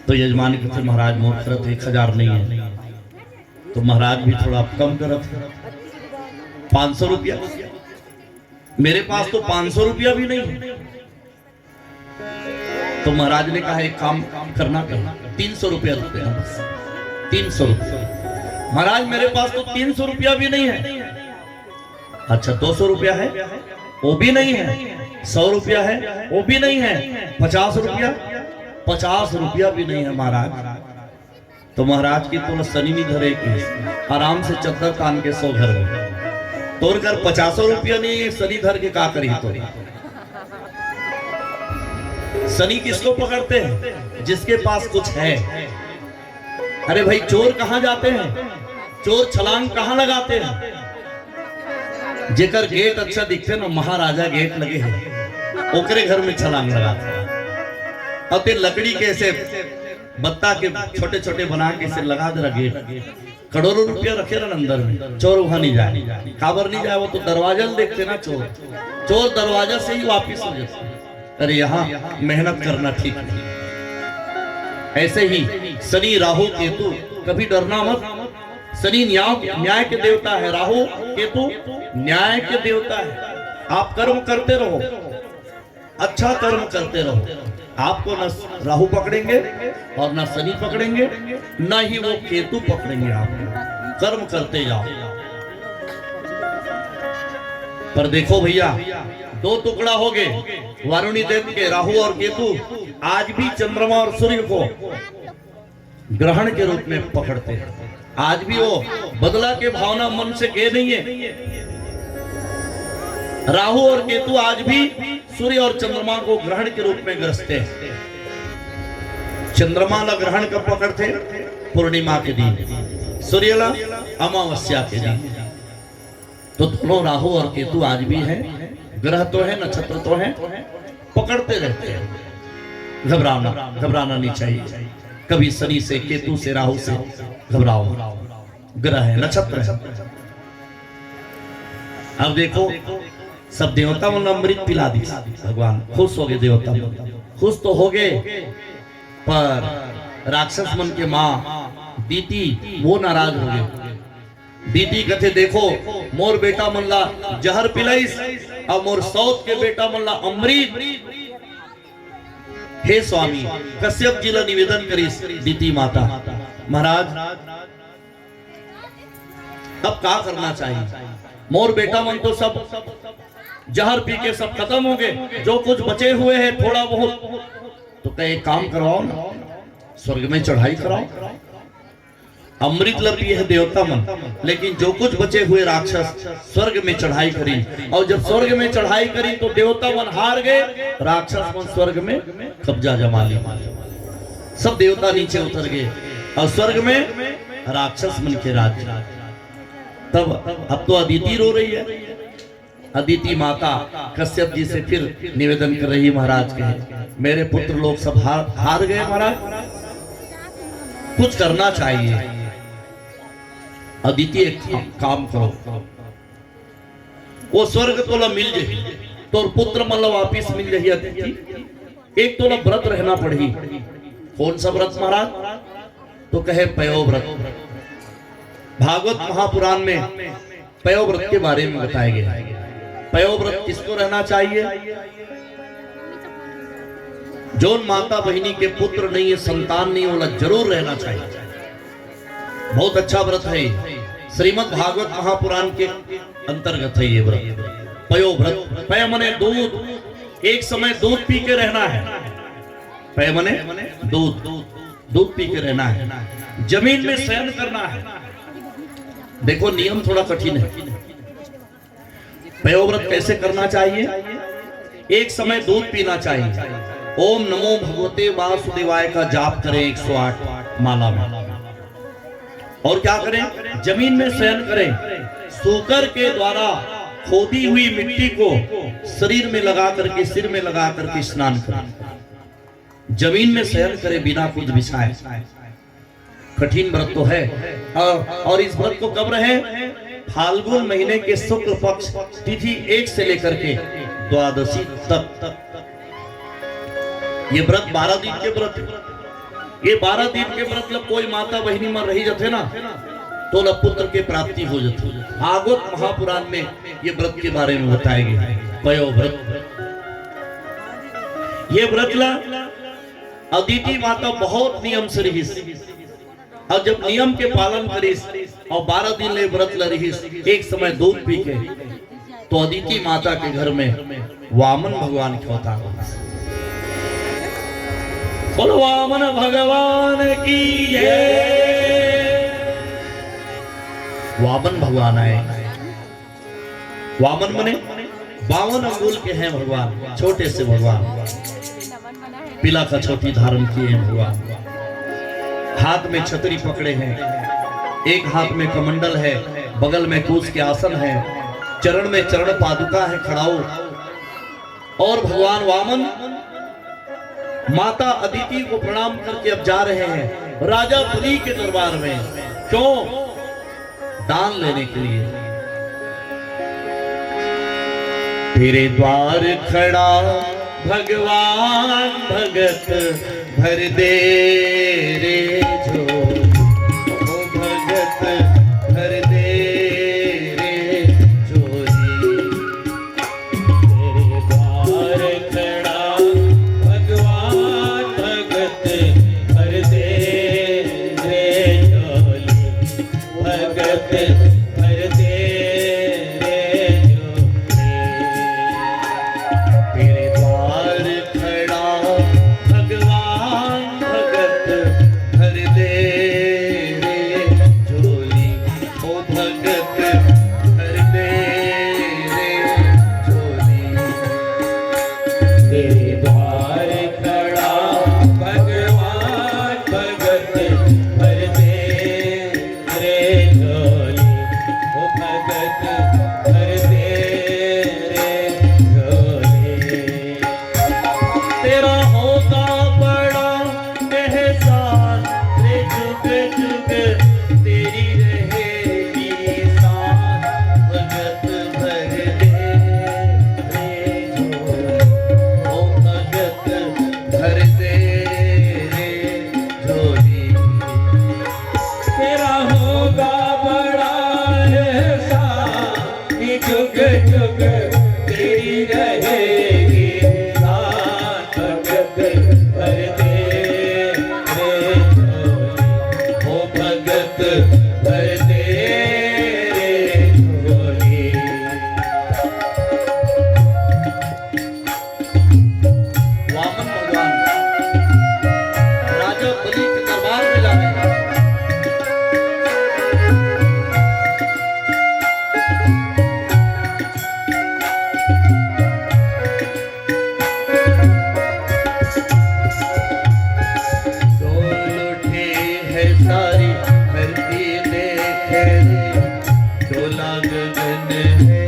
तो यजमान कहते महाराज मूर्ख 1000 नहीं है, तो महाराज भी थोड़ा कम करत, 500 रुपया। मेरे पास तो 500 रुपया भी नहीं है। तो महाराज ने कहा एक काम करना, 300 रुपया 300 रुपया। महाराज मेरे पास तो 300 रुपया भी नहीं है। अच्छा 200 रुपया है, वो भी नहीं है। 100 रुपया है, वो भी नहीं है। 50 रुपया, 50 रुपया भी नहीं है महाराज। तो महाराज की तो शनि नहीं धरे की, आराम से चद्दर तान के 100 घर में तोड़कर 50 रुपया नहीं, शनि धर के का करी। तो शनि किसको पकड़ते हैं? जिसके पास कुछ है। अरे भाई चोर कहां जाते हैं? चोर छलांग कहां लगाते हैं? जेकर गेट अच्छा दिखते ना, महाराजा गेट लगे हैं, ओकरे घर में छलांग लगाते हैं। और फिर लकड़ी के ऐसे बत्ता के छोटे छोटे बना के से लगा दे रहा गेट। करोड़ों रुपया रखे रहा अंदर में, चोर वहां नहीं जाए, खबर नहीं जाए। वो तो दरवाजा देखते ना, चोर दरवाजा से ही वापिस हो जाते। अरे यहाँ मेहनत करना ठीक नहीं। ऐसे ही शनि राहु केतु, कभी डरना मत। शनि न्याय के देवता है, राहु केतु न्याय के देवता है। आप कर्म करते रहो, अच्छा कर्म करते रहो, आपको न राहु पकड़ेंगे और न शनि पकड़ेंगे, न ही वो केतु पकड़ेंगे। आप कर्म करते जाओ। पर देखो भैया, 2 टुकड़ा हो गए वारुणी देव के, राहु और केतु। आज भी चंद्रमा और सूर्य को ग्रहण के रूप में पकड़ते हैं। आज भी वो बदला के भावना मन से गए नहीं है। राहु और केतु आज भी सूर्य और चंद्रमा को ग्रहण के रूप में ग्रसते हैं। चंद्रमा ला ग्रहण कब पकड़ते? पूर्णिमा के दिन, सूर्य ला अमावस्या के दिन। तो दोनों राहु और केतु आज भी है, ग्रह तो है, नक्षत्र तो है, पकड़ते रहते हैं। घबराना नहीं चाहिए कभी। शनि से, केतु से, राहु से घबराओ, ग्रह है, नक्षत्र है। अब देखो, सब देवता मन अमृत पिला दी, भगवान खुश हो गए। देवता खुश तो हो गए, पर राक्षस मन के माँ दीति वो नाराज हो गए। दीदी कहते देखो, मोर बेटा मल्ला जहर पिलाइस और मोर सौत के बेटा मल्ला अमृत। हे स्वामी, कश्यप जी ला निवेदन करीस दीति माता। महाराज अब क्या करना चाहिए? मोर बेटा मन तो सब जहर पी के सब खत्म हो गए, जो कुछ बचे हुए हैं थोड़ा बहुत, तो कहे एक काम करवाओ ना, स्वर्ग में चढ़ाई कराओ। अमृत लपी है देवता मन, लेकिन जो कुछ बचे हुए राक्षस स्वर्ग में चढ़ाई करी। और जब स्वर्ग में चढ़ाई करी तो देवता मन हार गए, राक्षस मन स्वर्ग में कब्जा जमा लिया। सब देवता नीचे उतर गए और स्वर्ग में राक्षस मन के राज्य। तब अब तो अदिति रो रही है। अदिति माता कश्यप जी से फिर निवेदन कर रही, महाराज के मेरे पुत्र लोग सब हार गए महाराज, कुछ करना चाहिए। अदिति एक काम करो, वो स्वर्ग तोला मिल जाए तो पुत्र मतलब वापिस मिल जाए। अदिति एक तोला व्रत रहना पड़ी। कौन सा व्रत महाराज? तो कहे पयोव्रत। भागवत महापुराण में पयोव्रत के बारे में बताया गया है। पयोव्रत किसको रहना चाहिए? जोन माता बहिनी के पुत्र नहीं है, संतान नहीं, वाला जरूर रहना चाहिए। बहुत अच्छा व्रत है, श्रीमद् भागवत महापुराण के अंतर्गत है ये व्रत, पयोव्रत। पय मने दूध, एक समय दूध पी के रहना है। पय मने दूध पी के रहना है। जमीन में शयन करना है। देखो नियम थोड़ा कठिन है। पयोव्रत कैसे करना चाहिए? एक समय दूध पीना चाहिए। ओम नमो भगवते वासुदेवाय का जाप करें 108 माला में। और क्या करें? जमीन में शयन करें। सूकर के द्वारा खोदी हुई मिट्टी को शरीर में लगा करके, सिर में लगा करके स्नान करें। जमीन में शयन करें बिना कुछ बिछाए। कठिन व्रत तो है। और इस व्रत को कब रहे? फाल्गुन महीने के शुक्ल पक्ष तिथि 1 से लेकर के द्वादशी तक। ये व्रत 12 दिन के व्रत। ये 12 दिन के व्रत लब कोई माता बहिनी में रही जाते ना, तो लब पुत्र के प्राप्ति हो जाती। भागवत महापुराण में ये व्रत के बारे में बताया गया है, पयोव्रत। ये व्रत ला अदिति माता बहुत नियम से रही, और जब नियम के पालन करीस और 12 दिन ले व्रत ला रही, एक समय दूध पी के तो अदिति माता के घर में वामन भगवान क्यों था? बोलो वामन भगवान की जय। वामन भगवान आए। वामन मने 52 अंगुल के हैं भगवान, छोटे से भगवान, पीला का छोटी धारण किए हैं भगवान, हाथ में छतरी पकड़े हैं, एक हाथ में कमंडल है, बगल में कूस के आसन है, चरण में चरण पादुका है खड़ाओ। और भगवान वामन माता अदिति को प्रणाम करके अब जा रहे हैं राजा बलि के दरबार में। क्यों? दान लेने के लिए। तेरे द्वार खड़ा भगवान भगत भर दे रे जो, ओ भगत भर दे रे जोरी। तेरे द्वार खड़ा भगवान भगत भर दे रे जोली, भगत भर दे रे जोली। तेरे द्वार खड़ा भगवान भगत भर दे रे झोली, ओ भगत भर दे रे झोली। तेरे द्वार खड़ा भगवान भगत भर दे रे झोली, ओ भगत भर दे रे झोली। तेरा होगा बड़ा एहसान रे, जुग जुग तेरी रहेगी शान, भगत भर दे रे झोली, ओ भगत भर दे रे झोली। तेरा होगा बड़ा एहसान कि जुग जुग तेरी रहेगी शान, भगत भर दे रे झोली, ओ भगत भर दे रे झोली। वामन भगवान राजा बलि के दरबार में जा रहे हैं। डोल उठे है सारी धरती देखे रे, डोला गगन है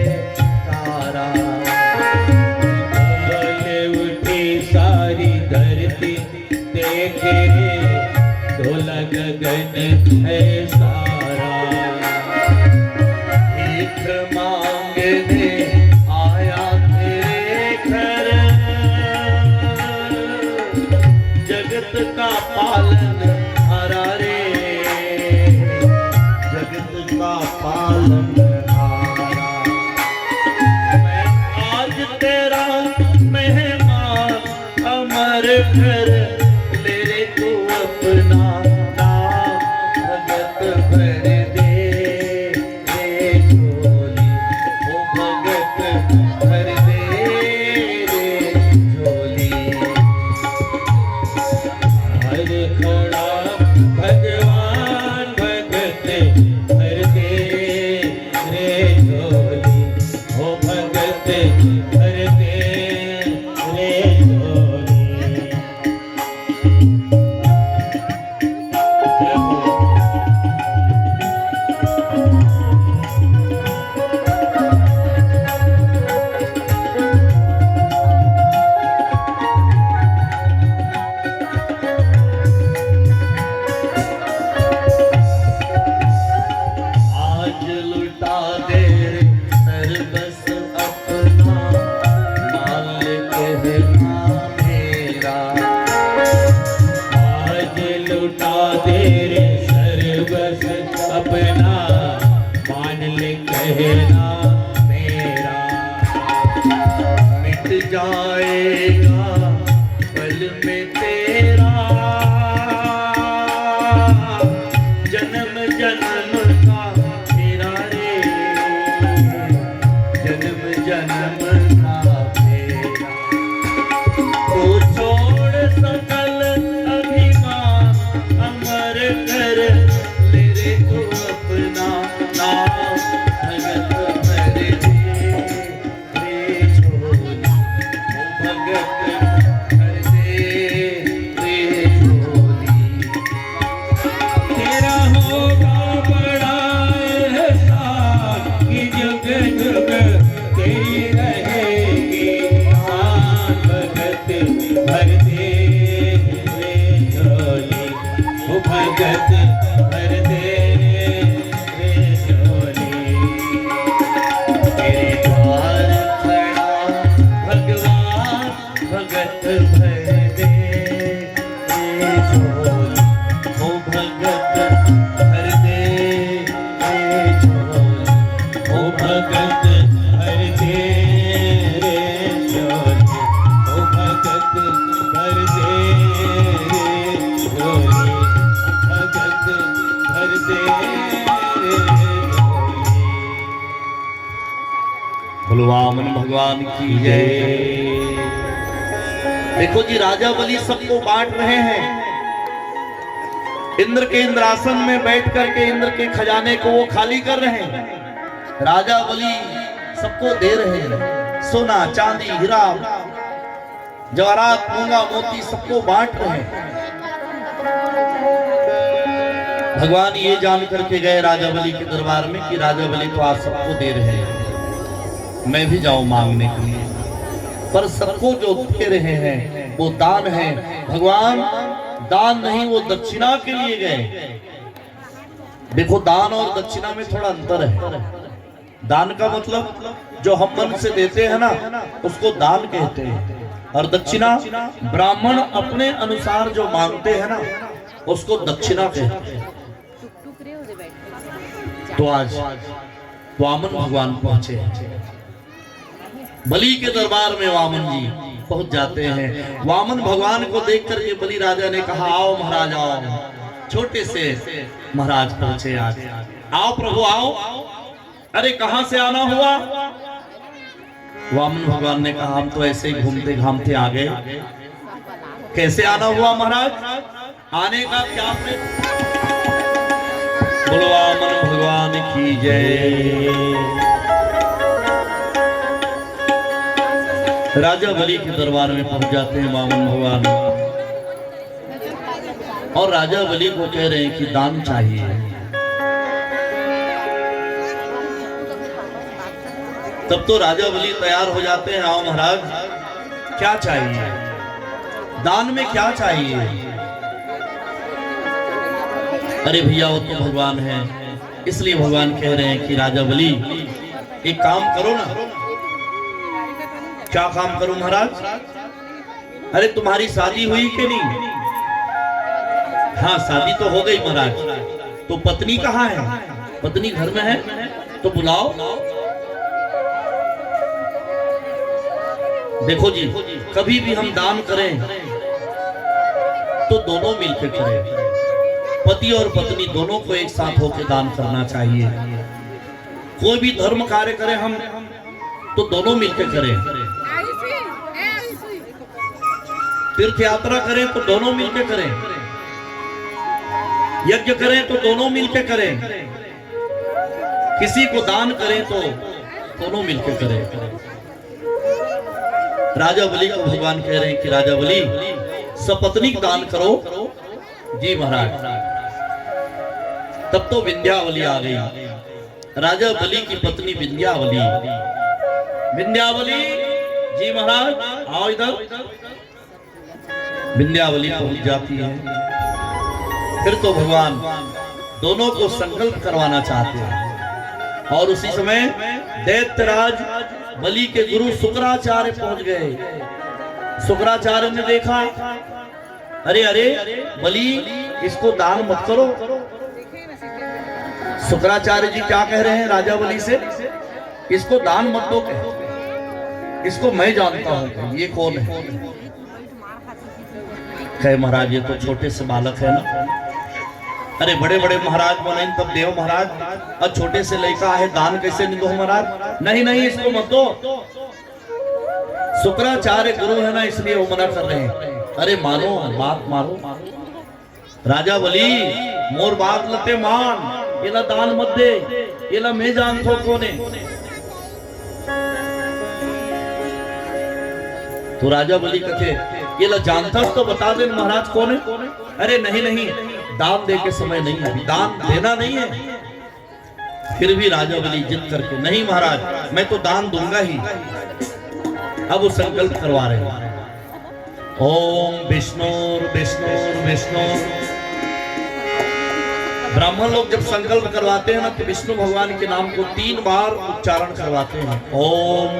तारा। डोल उठी सारी धरती देखे रे, डोला गगन है सारा। भीख मांगने आया तेरे घर, जगत का पालन हारा रे, जगत का पालन हारा। मैं आज तेरा मेहमान अमर घर, ले रे तू अपना नाम, भगत भर दे रे झोली, ओ भगत भर दे रे झोली। हर खड़ा भगवान भगत भर दे रे झोली, ओ भगत भर दे रे झोली। आज लुटा दे रे सर्वस अपना, मालिक है मेरा। आज लुटा दे रे सर्वस अपना, मालिक कहना मेरा। मिट जाएगा पल में तेरा, जन्म जन्म का तेरा रे, जन्म वामन भगवान की जय। देखो जी, राजा बलि सबको बांट रहे हैं। इंद्र के इंद्रासन में बैठ करके इंद्र के खजाने को वो खाली कर रहे हैं। राजा बलि सबको दे रहे हैं, सोना चांदी हीरा जवाहरात मूंगा मोती सबको बांट रहे हैं। भगवान ये जान करके गए राजा बलि के दरबार में कि राजा बलि तो आप सबको दे रहे हैं, मैं भी जाऊं मांगने के लिए। पर सबको जो दे रहे हैं वो दान है। भगवान दान नहीं, वो दक्षिणा के लिए गए। देखो, दान और दक्षिणा में थोड़ा अंतर है। दान का मतलब जो हम मन से देते हैं ना, उसको दान कहते हैं। और दक्षिणा ब्राह्मण अपने अनुसार जो मांगते हैं ना, उसको दक्षिणा कहते हैं। तो आज वामन भगवान पहुंचे बलि के दरबार में। वामन जी पहुंच जाते हैं। वामन भगवान को देखकर ये बलि राजा ने कहा, आओ महाराज आओ। छोटे से महाराज पहुंचे आज। आओ प्रभु आओ। अरे कहां से आना हुआ? वामन भगवान ने कहा, हम तो ऐसे ही घूमते घामते आ गए। कैसे आना हुआ महाराज? आने का क्या बोलो, वामन भगवान की जय। राजा बलि के दरबार में पहुंच जाते हैं वामन भगवान, और राजा बलि को कह रहे हैं कि दान चाहिए। तब तो राजा बलि तैयार हो जाते हैं, आओ महाराज क्या चाहिए, दान में क्या चाहिए? अरे भैया वो तो भगवान है, इसलिए भगवान कह रहे हैं कि राजा बलि एक काम करो ना। क्या काम करूं महाराज? अरे तुम्हारी शादी हुई कि नहीं? हाँ शादी तो हो गई महाराज। तो पत्नी कहाँ है? पत्नी घर में है, तो बुलाओ। देखो जी, कभी भी हम दान करें तो दोनों मिलकर करें। पति और पत्नी दोनों को एक साथ होकर दान करना चाहिए। कोई भी धर्म कार्य करें हम तो दोनों मिलकर करें। तीर्थ यात्रा करें तो दोनों मिलकर करें। यज्ञ करें तो दोनों मिलकर करें। किसी को दान करें तो दोनों मिलकर करें। राजा बलि को भगवान कह रहे हैं कि राजा बलि सपत्नीक दान करो। जी महाराज। तब तो विंध्यावली आ गई। राजा बलि की पत्नी विंध्यावली। विंध्यावली जी महाराज आओ इधर। विंध्यावली पहुंच जाती है। फिर तो भगवान दोनों को संकल्प करवाना चाहते हैं। और उसी समय दैत्यराज बलि के गुरु शुक्राचार्य पहुंच गए। शुक्राचार्य ने देखा, अरे अरे बलि इसको दान मत करो। शुक्राचार्य जी क्या कह रहे हैं राजा बलि से? इसको दान मत दो, इसको मैं जानता हूं ये कौन है। कहे महाराज ये तो छोटे से बालक है ना। अरे बड़े बड़े महाराज बने तब देव महाराज, और छोटे से लड़का है दान कैसे नहीं दो महाराज? नहीं नहीं इसको मत दो। शुक्राचार्य गुरु है ना, इसलिए वो मना कर रहे हैं। अरे मानो बात मारो। राजा बलि मोर बात लते मान, ये ना दान मत दे। ये ला मैं जान थो कोने। तो राजा बलि कथे ये ला जानता तो बता दे महाराज कौन है। अरे नहीं नहीं, दान दे के समय नहीं है, दान देना नहीं है। फिर भी राजा बलि जिद करके नहीं महाराज मैं तो दान दूंगा ही। अब वो संकल्प करवा रहे हैं ओम विष्णुर विष्णुर विष्णु। ब्राह्मण लोग जब संकल्प करवाते हैं ना तो विष्णु भगवान के नाम को 3 बार उच्चारण करवाते हैं। ओम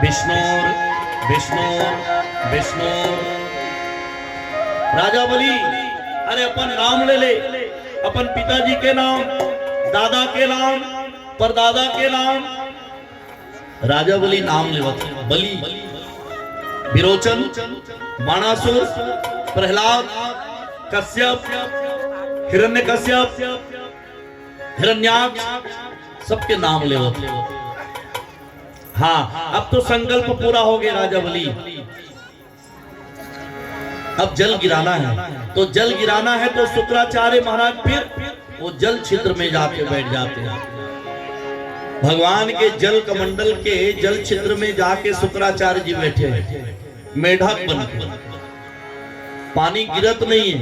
विष्णुर विष्णुर विष्णुर। राजा बलि अरे अपन नाम ले ले, अपन पिताजी के नाम, दादा के नाम, परदादा के नाम। राजा बलि नाम लेवत बलि, विरोचन, बाणासुर, प्रहलाद, कश्यप, हिरण्यकश्यप, हिरण्याक्ष सबके नाम लेवत। हाँ अब तो संकल्प पूरा हो गया राजा बलि। अब जल गिराना है, तो जल गिराना है तो शुक्राचार्य महाराज फिर वो जल छिद्र में जाके बैठ जाते हैं। भगवान के जल कमंडल के जल छिद्र में जाके शुक्राचार्य जी बैठे हैं मेढक बनकर। पानी गिरत नहीं है।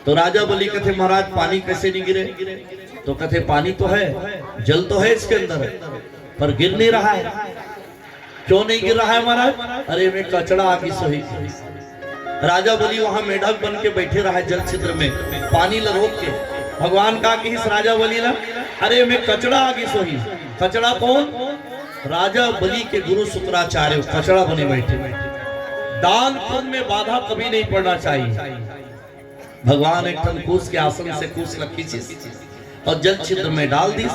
तो राजा बलि कहते महाराज पानी कैसे नहीं गिरे? तो कहते पानी तो है, जल तो है इसके अंदर, पर गिर नहीं रहा है। क्यों नहीं गिर रहा है महाराज? अरे मैं कचड़ा आगे सही। राजा बलि वहां मेढक बन के बैठे रहा जल छिद्र में, पानी ला रोक के। भगवान का कि इस राजा बलि ला अरे मैं कचड़ा आगे सोही। कचड़ा कौन? राजा बलि के गुरु शुक्राचार्य कचड़ा बने बैठे। दान पुण्य में बाधा कभी नहीं पड़ना चाहिए। भगवान एक कुश के आसन से कुश रखी और जल छिद्र में डाल दी।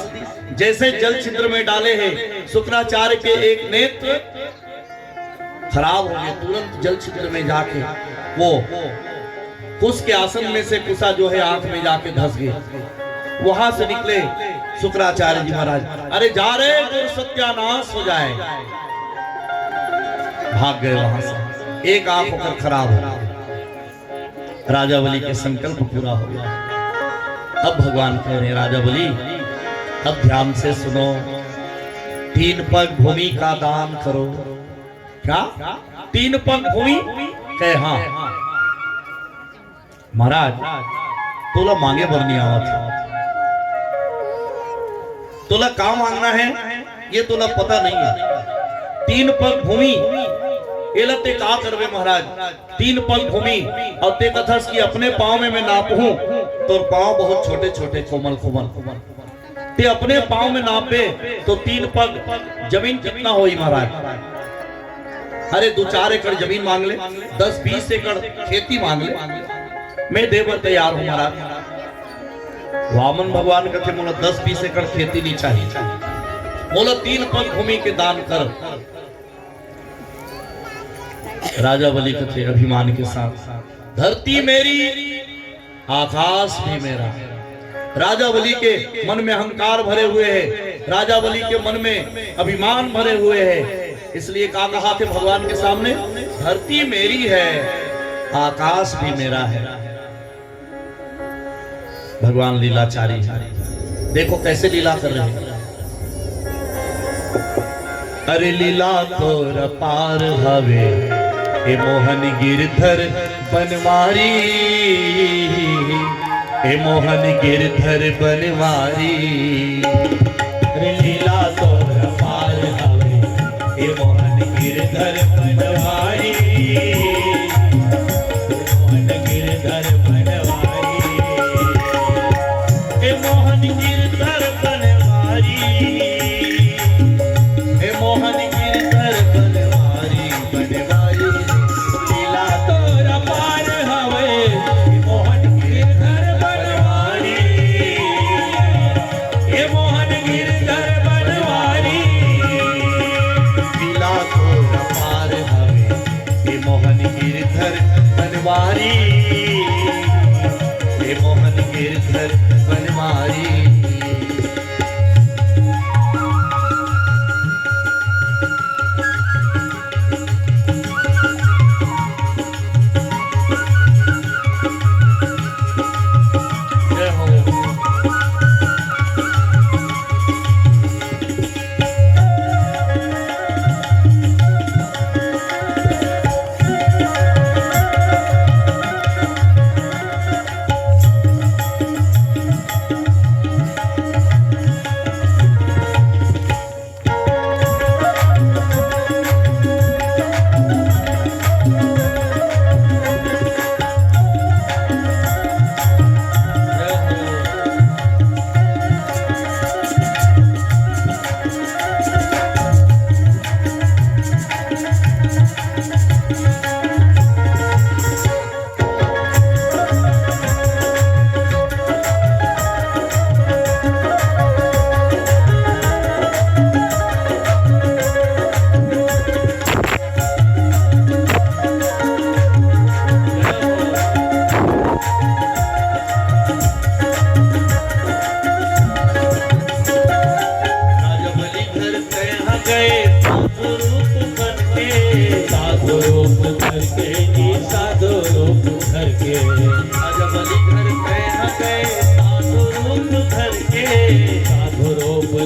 जैसे जल छिद्र में डाले हैं शुक्राचार्य के एक नेत्र खराब हो गए, तुरंत जल छिद्र में जाके वो कुश के आसन में से कुशा जो है आंख में जाके धस गए। वहां से निकले शुक्राचार्य जी महाराज, अरे जा रहे तो सत्यानाश हो जाए। भाग गए वहां से, एक आंख होकर खराब हो गया। राजा बलि के संकल्प पूरा हो गया। अब भगवान कह रहे राजा बलि अब ध्यान से सुनो, 3 पग भूमि का दान करो। क्या 3 पग भूमि? कहे हाँ महाराज तोला मांगे भरनी आवत, तोला काम मांगना है ये तोला पता नहीं है। 3 पग भूमि एला ते का करवे महाराज? 3 पग भूमि और ते कथस की अपने पांव में मैं नापहूं तो पांव बहुत छोटे छोटे कोमल कोमल ते अपने पांव में नापे तो 3 पग जमीन कितना होई महाराज? अरे 2-4 एकड़ जमीन मांग ले, 10-20 एकड़ खेती मांग ले, मैं देवर तैयार हूं महाराज। वामन भगवान कहते मोला 10-20 एकड़ खेती नहीं चाहिए, मोला 3 पग भूमि के दान कर। राजा बलि कहते अभिमान के साथ धरती मेरी आकाश भी मेरा। राजा बलि के मन में अहंकार भरे हुए हैं, राजा बलि के मन में अभिमान भरे हुए हैं। इसलिए कहा थे भगवान के सामने धरती मेरी है आकाश भी मेरा है। भगवान लीलाचारी देखो कैसे लीला कर रहे हैं। अरे लीला तोर पार हवे ए मोहन गिरधर बनवारी, ए मोहन गिरधर बनवारी। अरे लीला तोर पार हवे ए मोहन गिरधर बनवारी, मोहन गिरधर बनवारी, ए मोहन गिरधर बनवारी, ए मोहन गिरधर बनवारी बनवारी। लीला तोर पार हवे ए मोहन गिरधर बनवारी, ए मोहन गिरधर बनवारी। लीला तोर पार हवे ए मोहन गिरधर बनवारी, ए मोहन गिरधर बनवारी।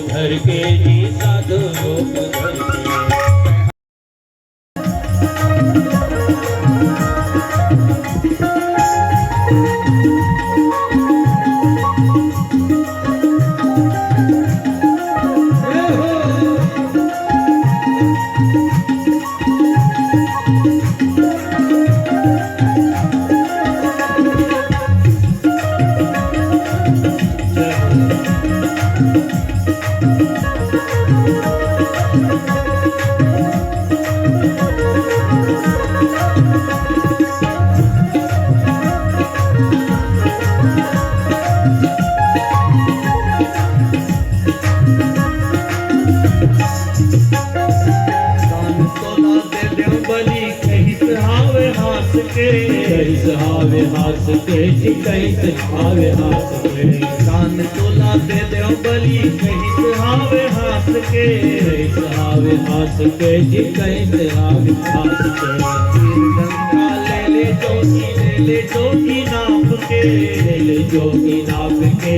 धर के जी साधु रूप धर के। हावे हास के कैस हावे हास के कान तोला दे दे बली कैस हावे हास के कैस हावे हास के कैस हावे हास के गंगा ले जोगी नाप के ले जोगी नाप के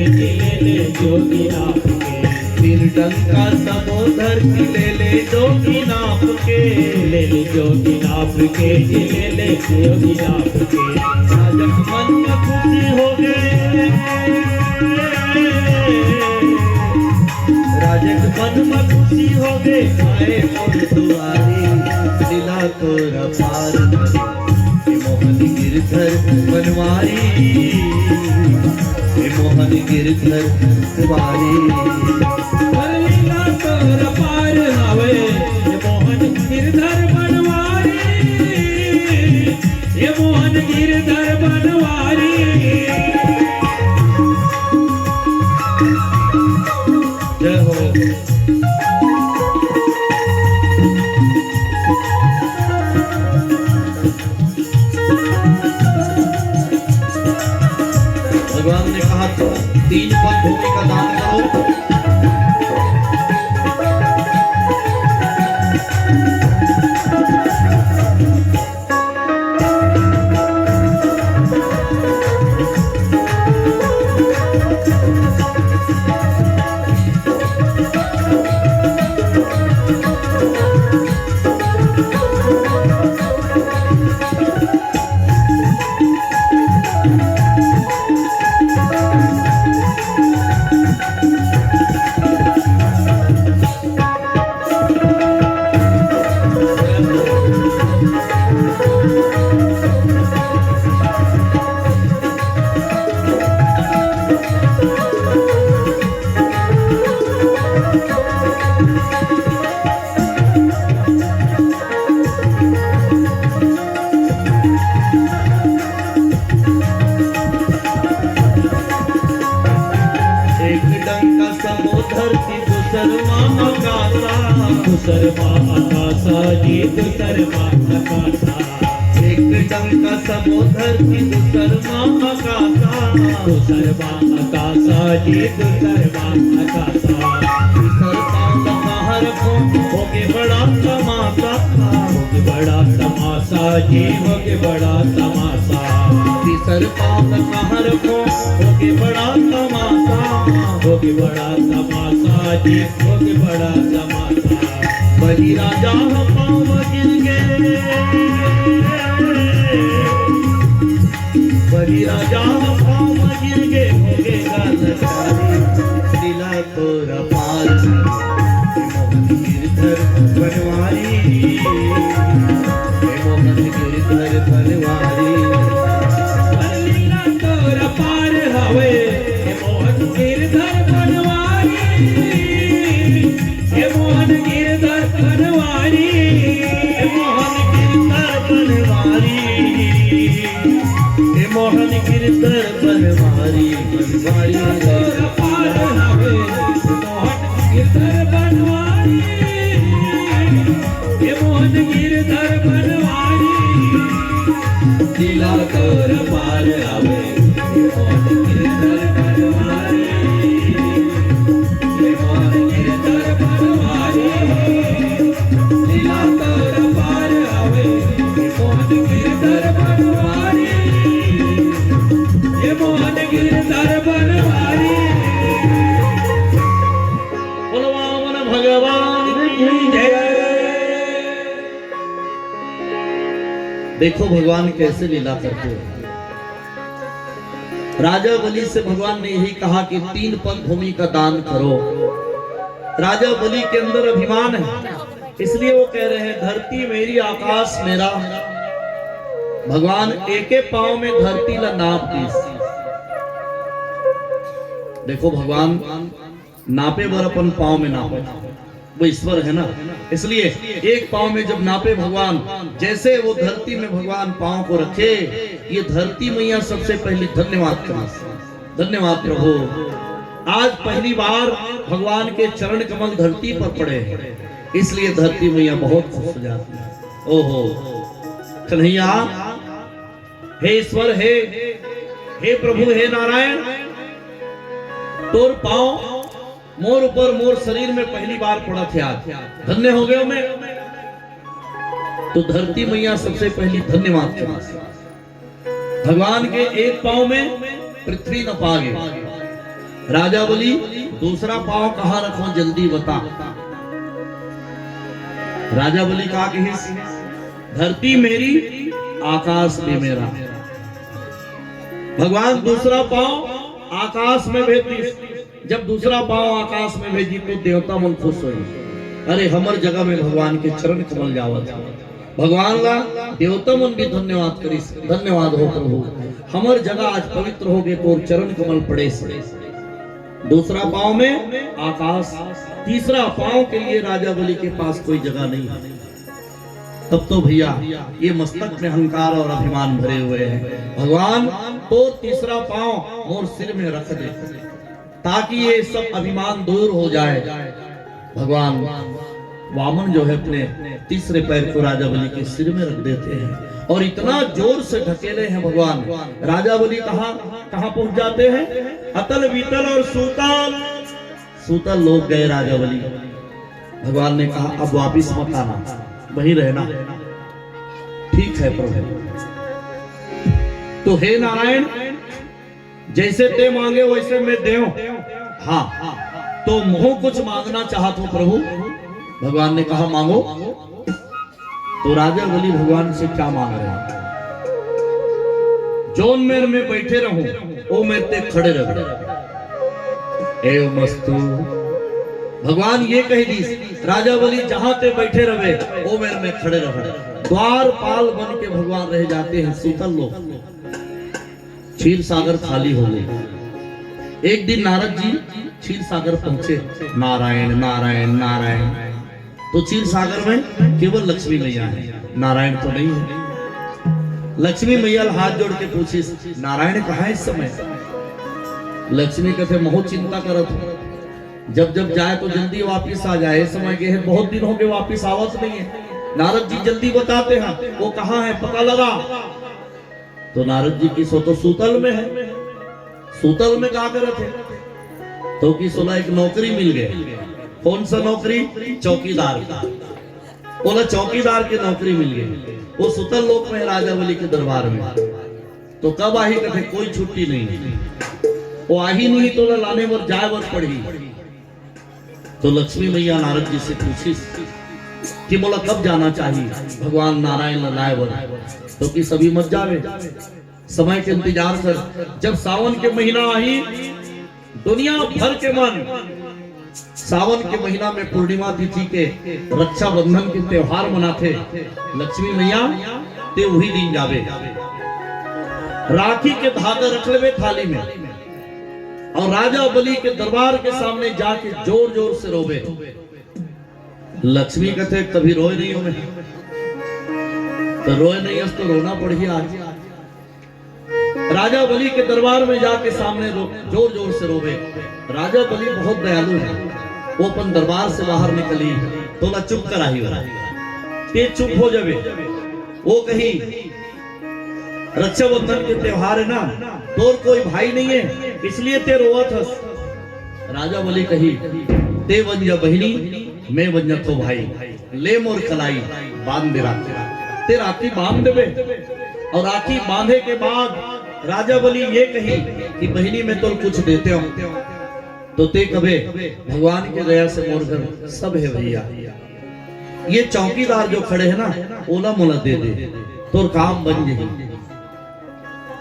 ले जोगी नाप के फिर डंका समुद्र की ले जोगी नाप के ले जोगी नाप के ले जोगी नाप के राजक मन में खुशी हो गए राजक मन में खुशी हो गए आए मोर दुआरी दिला को पार मोहन गिरधर बनवारी मोहन गिरधर बनवारी तोर पार हवे मोहन गिरधर बनवारी ये मोहन गिरधर बनवारी जय हो भगवान ने कहा तो 3 पग भूमि का दान करो एक डंका समुद्र की दूसरमा आकाशा दूसरमा आकाशा जी दूसरमा आकाशा हर होगे बड़ा तमाशा होगे बड़ा तमाशा जी होगे बड़ा तमाशा तीसर पाप हर होगे बड़ा तमाशा होगे बड़ा तमाशा जी होगे बड़ा तमाशा बलि राजा पाँव गिर गए बलि राजा पाँव गिर गए होगे गालकारी दिला तोरा पार मोहन गिरधर बनवारी मोहन गिरधर बनवारी दिला तोरा पार हवे मोहन गिरधर बनवारी मोहन गिरधर बनवारी मोहन गिरधर बनवारी मोहन गिरधर बनवारी बनवारी तोरा पार हवे मोहन गिरधर बनवारी मोहन गिरधर बनवारी दिला तोरा पार हवे मोहन गिरधर बनवारी मोहन गिरधर बनवारी दिला तोरा पार हवे मोहन गिरधर बनवारी मोहन गिरधर बनवारी। भगवान की जय। देखो भगवान कैसे लीला करते हैं। राजा बलि से भगवान ने यही कहा कि 3 पग भूमि का दान करो। राजा बलि के अंदर अभिमान है, इसलिए वो कह रहे हैं धरती मेरी आकाश मेरा। भगवान एक पांव में धरती ला नाप दी। देखो भगवान नापे बर अपन पांव में नापे, वो ईश्वर है ना, इसलिए एक पांव में जब नापे भगवान, जैसे वो धरती में भगवान पांव को रखे, ये धरती मैया सबसे पहले धन्यवाद करें। धन्यवाद प्रभु, आज पहली बार भगवान के चरण कमल धरती पर पड़े हैं, इसलिए धरती मैया बहुत खुश हो जाती है। ओहो कन्हैया, हे ईश्वर, हे प्रभु, हे नारायण, तोर पांव मोर ऊपर मोर शरीर में पहली बार पड़ा थे, आज धन्य हो गए मैं। तो धरती मैया सबसे पहली धन्यवाद करें। भगवान के एक पांव में पृथ्वी न पागे। राजा बलि दूसरा पांव कहां रखो जल्दी बता। राजा बलि कहा कि धरती मेरी आकाश भी मेरा। भगवान दूसरा पांव आकाश में भेजी। जब दूसरा पांव आकाश में भेजी तो देवता मन खुश हुए। अरे हमर जगह में भगवान के चरण कमल जावत। भगवान ला देवता मन भी धन्यवाद करी। धन्यवाद हो प्रभु, हमर जगह आज पवित्र हो गए तो चरण कमल पड़े। दूसरा पांव में आकाश, तीसरा पांव के लिए राजा बलि के पास कोई जगह नहीं है। तब तो भैया ये मस्तक में अहंकार और अभिमान भरे हुए हैं। भगवान तो तीसरा पांव और सिर में रख दे ताकि ये सब अभिमान दूर हो जाए। भगवान वामन जो है अपने तीसरे पैर को राजा बलि के सिर में रख देते हैं और इतना जोर से ढकेले हैं भगवान। राजा बलि कहां पहुंच जाते हैं? अतल वितल और सूतल। सूतल लोग गए राजा बलि। भगवान ने कहा अब वापिस मत आना, वहीं रहना। ठीक है प्रभु। तो हे नारायण, जैसे ते मांगे वैसे मैं देऊं। हाँ, तो मोह कुछ मांगना चाहत हो प्रभु? भगवान ने कहा मांगो। तो राजा बलि भगवान से क्या मांग रहे हैं? जोन मेर में बैठे रहूं ओ मैं ते खड़े रह। एवं मस्तु। भगवान ये कह दी राजा बलि जहां ते बैठे रहे ओ मेर में खड़े रहो। द्वारपाल बन के भगवान रह जाते हैं सूतल लोग। क्षीर सागर खाली हो गए। एक दिन नारद जी क्षीर सागर पहुंचे। नारायण नारायण नारायण। तो क्षीर सागर में केवल लक्ष्मी मैया है, नारायण तो नहीं है। लक्ष्मी मैया हाथ जोड़ के पूछी नारायण कहाँ है इस समय? लक्ष्मी कहते बहुत चिंता करत हो, जब जब जाए तो जल्दी वापिस आ जाए। समय के है बहुत दिन हो गए वापिस आवत नहीं है। नारद जी जल्दी बताते हैं वो कहाँ है, पता लगा। तो नारद जी की सो तो सूतल में है। सूतल में क्या करते थे? तो की सोला एक नौकरी मिल गई। कौन सा नौकरी? चौकीदार का। बोला चौकीदार की नौकरी मिल गई। वो सूतल लोक में राजा बलि के दरबार में। तो कब आही कहते कोई छुट्टी नहीं। वो आही नहीं तो लाने पर जाए बर पड़ी। तो लक्ष्मी मैया नारद जी से पूछी कि बोला कब जाना चाहिए? भगवान नारायण लाए बर। तो कि सभी मत जावे, समय के इंतजार कर। जब सावन के महीना आई, दुनिया भर के मन सावन के महीना में पूर्णिमा तिथि के रक्षाबंधन के त्योहार मनाते। लक्ष्मी मैया ते वही दिन जावे, राखी के धागा रख लेवे थाली में और राजा बलि के दरबार के सामने जाके जोर जोर से रोवे। लक्ष्मी कहते कभी रोए नहीं हो मैं, तो रोए नहीं तो रोना पड़ी आज। राजा बलि के दरबार में जाके सामने जोर जोर से रोवे। राजा बलि बहुत दयालु है, वो अपन दरबार से बाहर निकली तो ना चुप कराही ते चुप हो जावे। वो कही रक्षाबंधन के त्योहार है ना, तोर कोई भाई नहीं है इसलिए ते रोवत हस। राजा बलि कही ते बन जा बहिनी, मैं बन जा तो भाई। ले मोर कलाई बांध दे राखी। ते राखी बांध देवे और राखी बांधे के बाद राजा बलि ये कही कि बहिनी मैं तो कुछ देते हो। तो ते कभे भगवान के दया से मोर घर सब है भैया। ये चौकीदार जो खड़े हैं ना, ओला मोला दे दे तो काम बन जाए।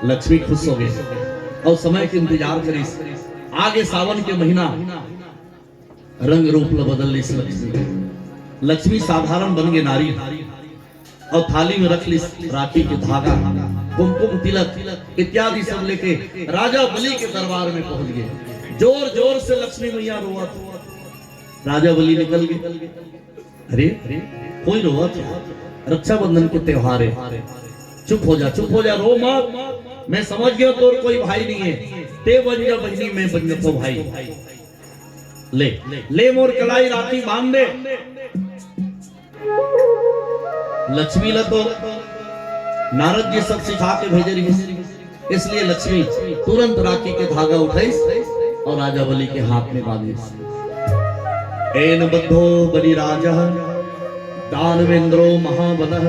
लक्ष्मी खुश हो गई और समय के इंतजार करी। आगे सावन के महीना रंग रूप बदल ली लक्ष्मी। लक्ष्मी साधारण बन गई नारी और थाली में रख ली राखी के धागा, कुमकुम, तिलक इत्यादि सब लेके राजा बलि के दरबार में पहुंच गए। जोर जोर से लक्ष्मी मैया रोवत, राजा बलि निकल गए। अरे कोई रोवत, रक्षाबंधन के त्योहार है, चुप हो जा, चुप हो जा, रो मत। मैं समझ गया तोर कोई भाई नहीं है, ते बन जा बहनी, मैं बन जा तो भाई। ले ले मोर कलाई राखी बांध दे। लक्ष्मी ला तो नारद जी सब सिखा के भेजे रही, इसलिए लक्ष्मी तुरंत राखी के धागा उठाई और राजा बलि के हाथ में बांधी। एन बद्धो बलि राजा दानवेंद्रो महाबलः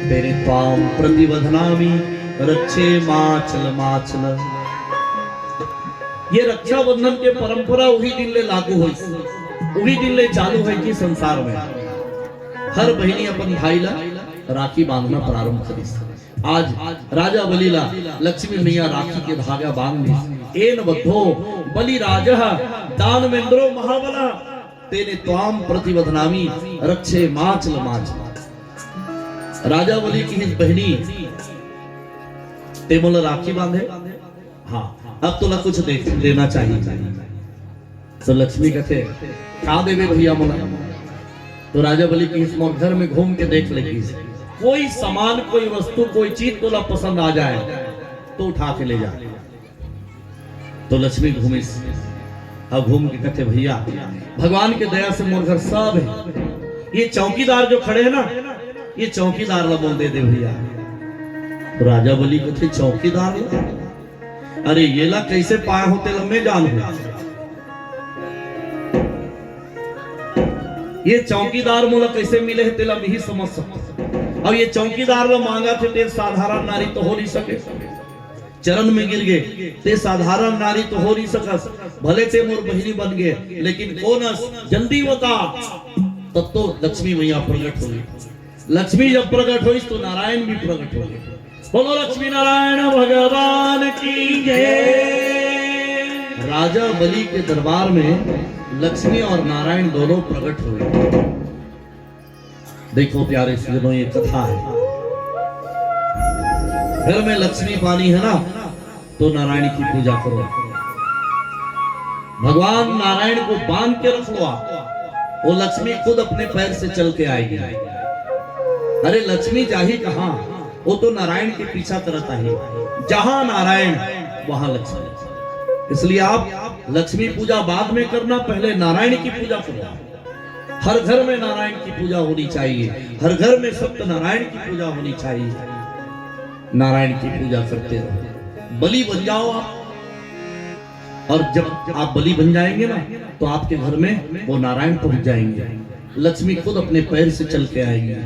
तेरे त्वाम प्रतिवधनामि रक्षे माचल माचल। ये रक्षाबंधन के परंपरा वही दिन ले लागू हुई, वही दिन ले चालू है कि संसार में हर बहनी अपन भाई ला राखी बांधना प्रारंभ करी। आज राजा बलि ला लक्ष्मी मैया राखी के धागा बांध दी। एन बद्धो बलि राजा दानवेंद्रो महाबला तेने त्वाम प्रतिवधनामि रक्षे माचल माचल। राजा बलि की ही बहनी ते मोला राखी बांधे। हाँ, अब तो कुछ देना चाहिए। तो लक्ष्मी कहते का देवे भैया मोला। तो राजा बलि की इस मोर घर में घूम के देख लेगी, कोई सामान, कोई वस्तु, कोई चीज तोला पसंद आ जाए तो उठा के ले जा। तो लक्ष्मी घूमी, अब घूम के कहते भैया भगवान के दया से मोर घर सब है। ये चौकीदार जो खड़े हैं ना, ये चौकीदार ला बोल दे भैया। तो राजा बलि कहते चौकीदार ला? अरे ये ला कैसे पाए होते लम्बे जान हो। ये चौकीदार मोला कैसे मिले है तेला नहीं समझ सकता। अब ये चौकीदार ला मांगा थे, ते साधारण नारी तो हो नहीं सके। चरण में गिर गए, ते साधारण नारी तो हो नहीं सकस। भले ते मोर बहिनी बन गए, लेकिन कौनस जल्दी बता। तब तो लक्ष्मी मैया प्रकट हुई। लक्ष्मी जब प्रकट हुई तो नारायण भी प्रकट हो गए। बोलो लक्ष्मी नारायण भगवान की जय। राजा बलि के दरबार में लक्ष्मी और नारायण दोनों प्रकट हुए। देखो प्यारे सज्जनों, ये कथा है। घर में लक्ष्मी पानी है ना, तो नारायण की पूजा करो। भगवान नारायण को बांध के रख लो आप, वो लक्ष्मी खुद अपने पैर से चल के आएगी। अरे लक्ष्मी जाही कहां, वो तो नारायण के पीछा करता है। जहां नारायण वहां लक्ष्मी। इसलिए आप लक्ष्मी पूजा बाद में करना, पहले नारायण की पूजा करो। हर घर में नारायण की पूजा होनी चाहिए, हर घर में सत्यनारायण की पूजा होनी चाहिए। नारायण की पूजा करते रहो, बलि बन जाओ आप। और जब आप बलि बन जाएंगे ना, तो आपके घर में वो नारायण पहुंच जाएंगे। लक्ष्मी खुद अपने पैर से चल के आएंगे।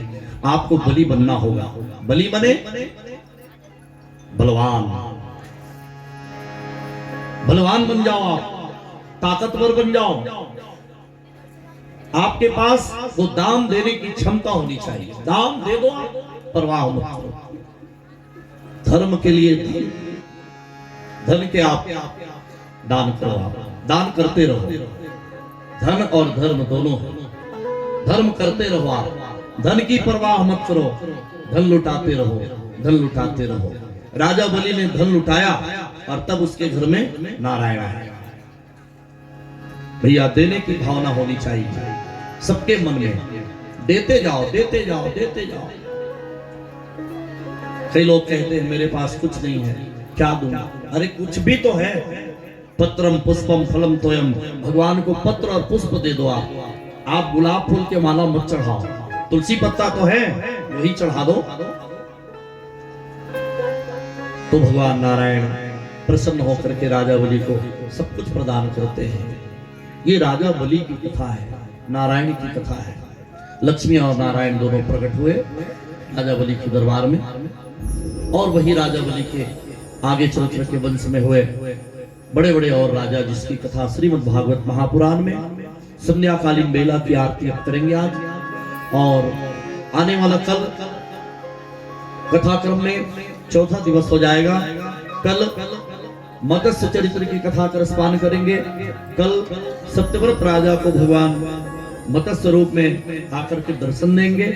आपको बलि बनना होगा। बलि बने बलवान, बलवान बन जाओ आप, ताकतवर बन जाओ। आपके पास वो दान देने की क्षमता होनी चाहिए। दान दे दो, परवाह मत करो। धर्म के लिए धन के आप दान करो, आप दान करते रहो। धन और धर्म दोनों है। धर्म करते रहो आप, धन की परवाह मत करो। धन लुटाते रहो, धन लुटाते रहो। राजा बलि ने धन लुटाया और तब उसके घर में नारायण आया। भैया देने की भावना होनी चाहिए सबके मन में। देते जाओ, देते जाओ, देते जाओ। कई लोग कहते हैं मेरे पास कुछ नहीं है, क्या दूंगा? अरे कुछ भी तो है। पत्रम पुष्पम फलम तोयम। भगवान को पत्र और पुष्प दे दो आप गुलाब फूल के माला मत चढ़ाओ। तुलसी पत्ता तो है, वही चढ़ा दो। तो भगवान नारायण प्रसन्न होकर के राजा बलि को सब कुछ प्रदान करते हैं। ये राजा बलि की कथा है, नारायण की कथा है। लक्ष्मी और नारायण दोनों प्रकट हुए राजा बलि के दरबार में, और वही राजा बलि के आगे चल के वंश में हुए बड़े बड़े और राजा जिसकी कथा श्रीमद् भागवत महापुराण में संध्याकालीन बेला की आरती अब करेंगे आज। और आने वाला कल कथाक्रम में चौथा दिवस हो जाएगा। कल मत्स्य चरित्र की कथा का रसपान करेंगे। कल सत्यव्रत राजा को भगवान मत्स्य रूप में आकर के दर्शन देंगे।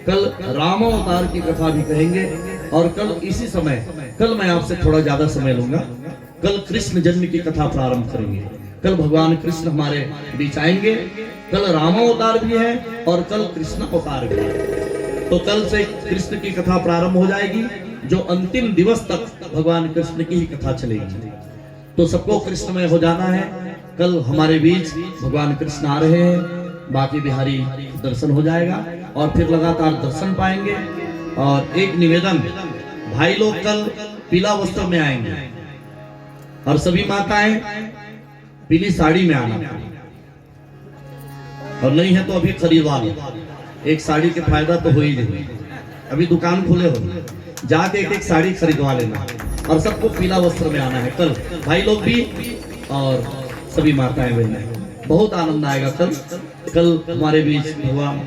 कल रामावतार की कथा भी कहेंगे। और कल इसी समय, कल मैं आपसे थोड़ा ज्यादा समय लूंगा, कल कृष्ण जन्म की कथा प्रारंभ करेंगे। कल भगवान कृष्ण हमारे बीच आएंगे। कल रामावतार भी है और कल कृष्ण अवतार भी है। तो कल से कृष्ण की कथा प्रारंभ हो जाएगी, जो अंतिम दिवस तक भगवान कृष्ण की ही कथा चलेगी। तो सबको कृष्णमय हो जाना है। कल हमारे बीच भगवान कृष्ण आ रहे हैं, बाकी बिहारी दर्शन हो जाएगा और फिर लगातार दर्शन पाएंगे। और एक निवेदन, भाई लोग कल पीला वस्त्र में आएंगे और सभी माताएं पीली साड़ी में आना, और नहीं है तो अभी खरीदवा लो। एक साड़ी के फायदा तो हो ही नहीं, अभी दुकान खुले हो, जाके एक साड़ी खरीदवा लेना और सबको पीला वस्त्र में आना है कल, भाई लोग भी और सभी माताएं बहनें। बहुत आनंद आएगा कल। कल हमारे बीच भगवान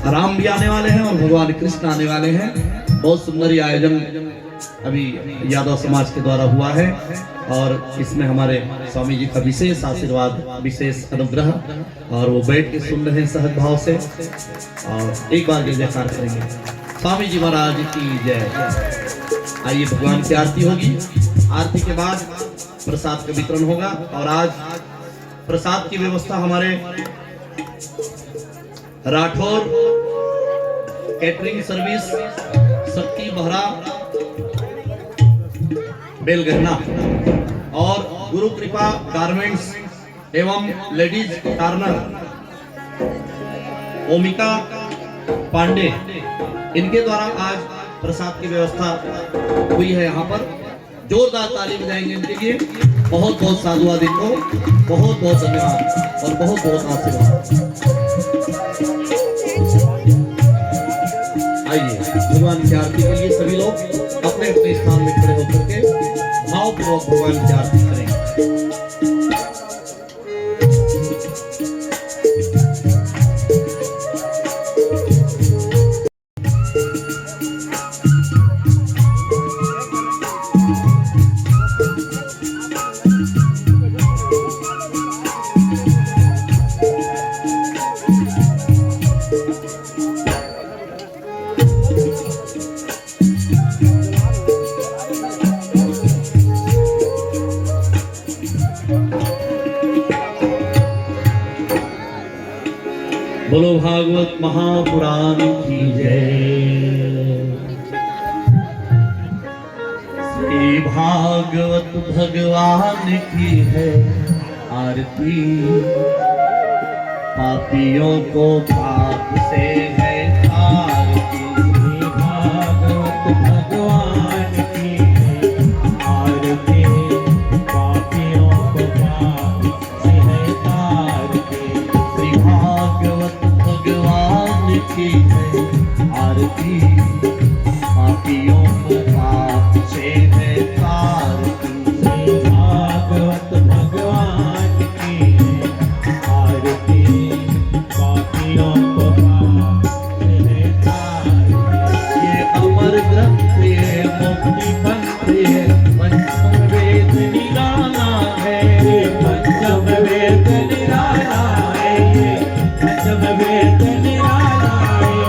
राम भी आने वाले हैं और भगवान कृष्ण आने वाले हैं। बहुत सुंदर ये आयोजन अभी यादव समाज के द्वारा हुआ है और इसमें हमारे स्वामी जी का विशेष आशीर्वाद, विशेष अनुग्रह, और वो बैठ के सुन रहे हैं सहज भाव से। और एक बार जय जयकार करेंगे, स्वामी जी महाराज की जय। आइए भगवान की आरती होगी। आरती के बाद प्रसाद का वितरण होगा। और आज प्रसाद की व्यवस्था हमारे राठौर कैटरिंग सर्विस, शक्ति बहरा बेलगहना और गुरु कृपा गारमेंट्स एवं लेडीज कॉर्नर ओमिका पांडे, इनके द्वारा आज प्रसाद की व्यवस्था हुई है। यहाँ पर जोरदार ताली बजाएंगे इनके लिए। बहुत बहुत साधुवाद इनको, बहुत बहुत धन्यवाद और बहुत बहुत आशीर्वाद। आइए भगवान की आरती के लिए सभी लोग अपने अपने स्थान में खड़े होकर के भावपूर्वक भगवान की आरती करेंगे। बोलो भागवत महापुराण की जय। श्री भागवत भगवान की है आरती, पापियों को पाप से है आरती। श्री भागवत भगवान की है आरती, पापियों को पाप से है आरती। श्री भागवत भगवान की है आरती, पापियों को पाप से है आरती। श्री भागवत भगवान की है आरती, पापियों को पाप से है आरती। ये अमर ग्रंथ है, मुक्ति पंथ है, पंचम वेद निराला है। पंचम वेद निराला है, पंचम वेद निराला है।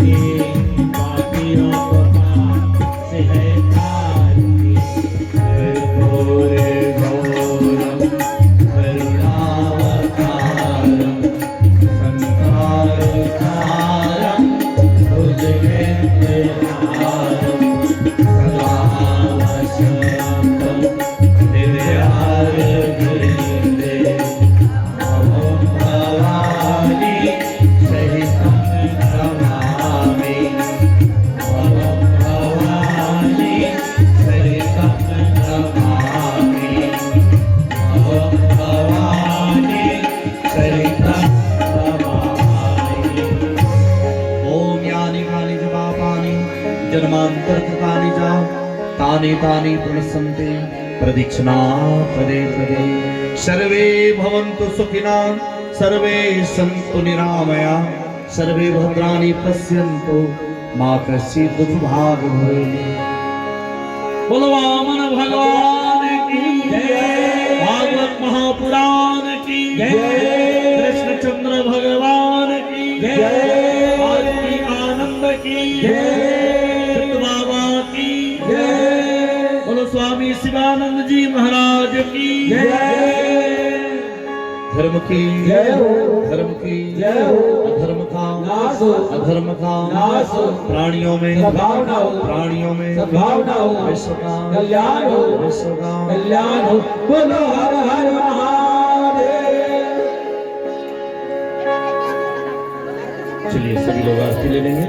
की पापियों को पाप से है तारी कर्पूर गौरम करुणावतारम संसारसारम भुजगेन्द्रहारम सदा वसंतम दिव्यार्घ्यवृन्दे अहं भवानी सहितं नमामि अहं भवानी सहितं नमामि अहं भवानी सहितं नमामि। ओम यानि कानि च पापानि जन्मान्तरकृतानि च तानि तानि प्रणश्यन्ति प्रदक्षिणा पदे पदे। सर्वे भवन्तु सुखिनः सर्वे सन्तु निरामया सर्वे भद्राणि पश्यन्तु मा कश्चित् दुःखभाग् भवेत्। बोलो वामन भगवान की जय, भागवत महापुराण की जय, कृष्णचंद्र भगवान की जय, आरती आनंद की जय, सिद्ध बाबा की जय, बोलो स्वामी शिवानंद जी महाराज की जय। धर्म की जय हो, धर्म की जय हो, अधर्म का नाश हो, अधर्म का नाश हो, प्राणियों में सद्भावना हो, प्राणियों में सद्भावना हो, विश्व का कल्याण हो, विश्व का कल्याण हो। बोलो हर हर महादेव। चलिए सभी लोग आरती ले लेंगे।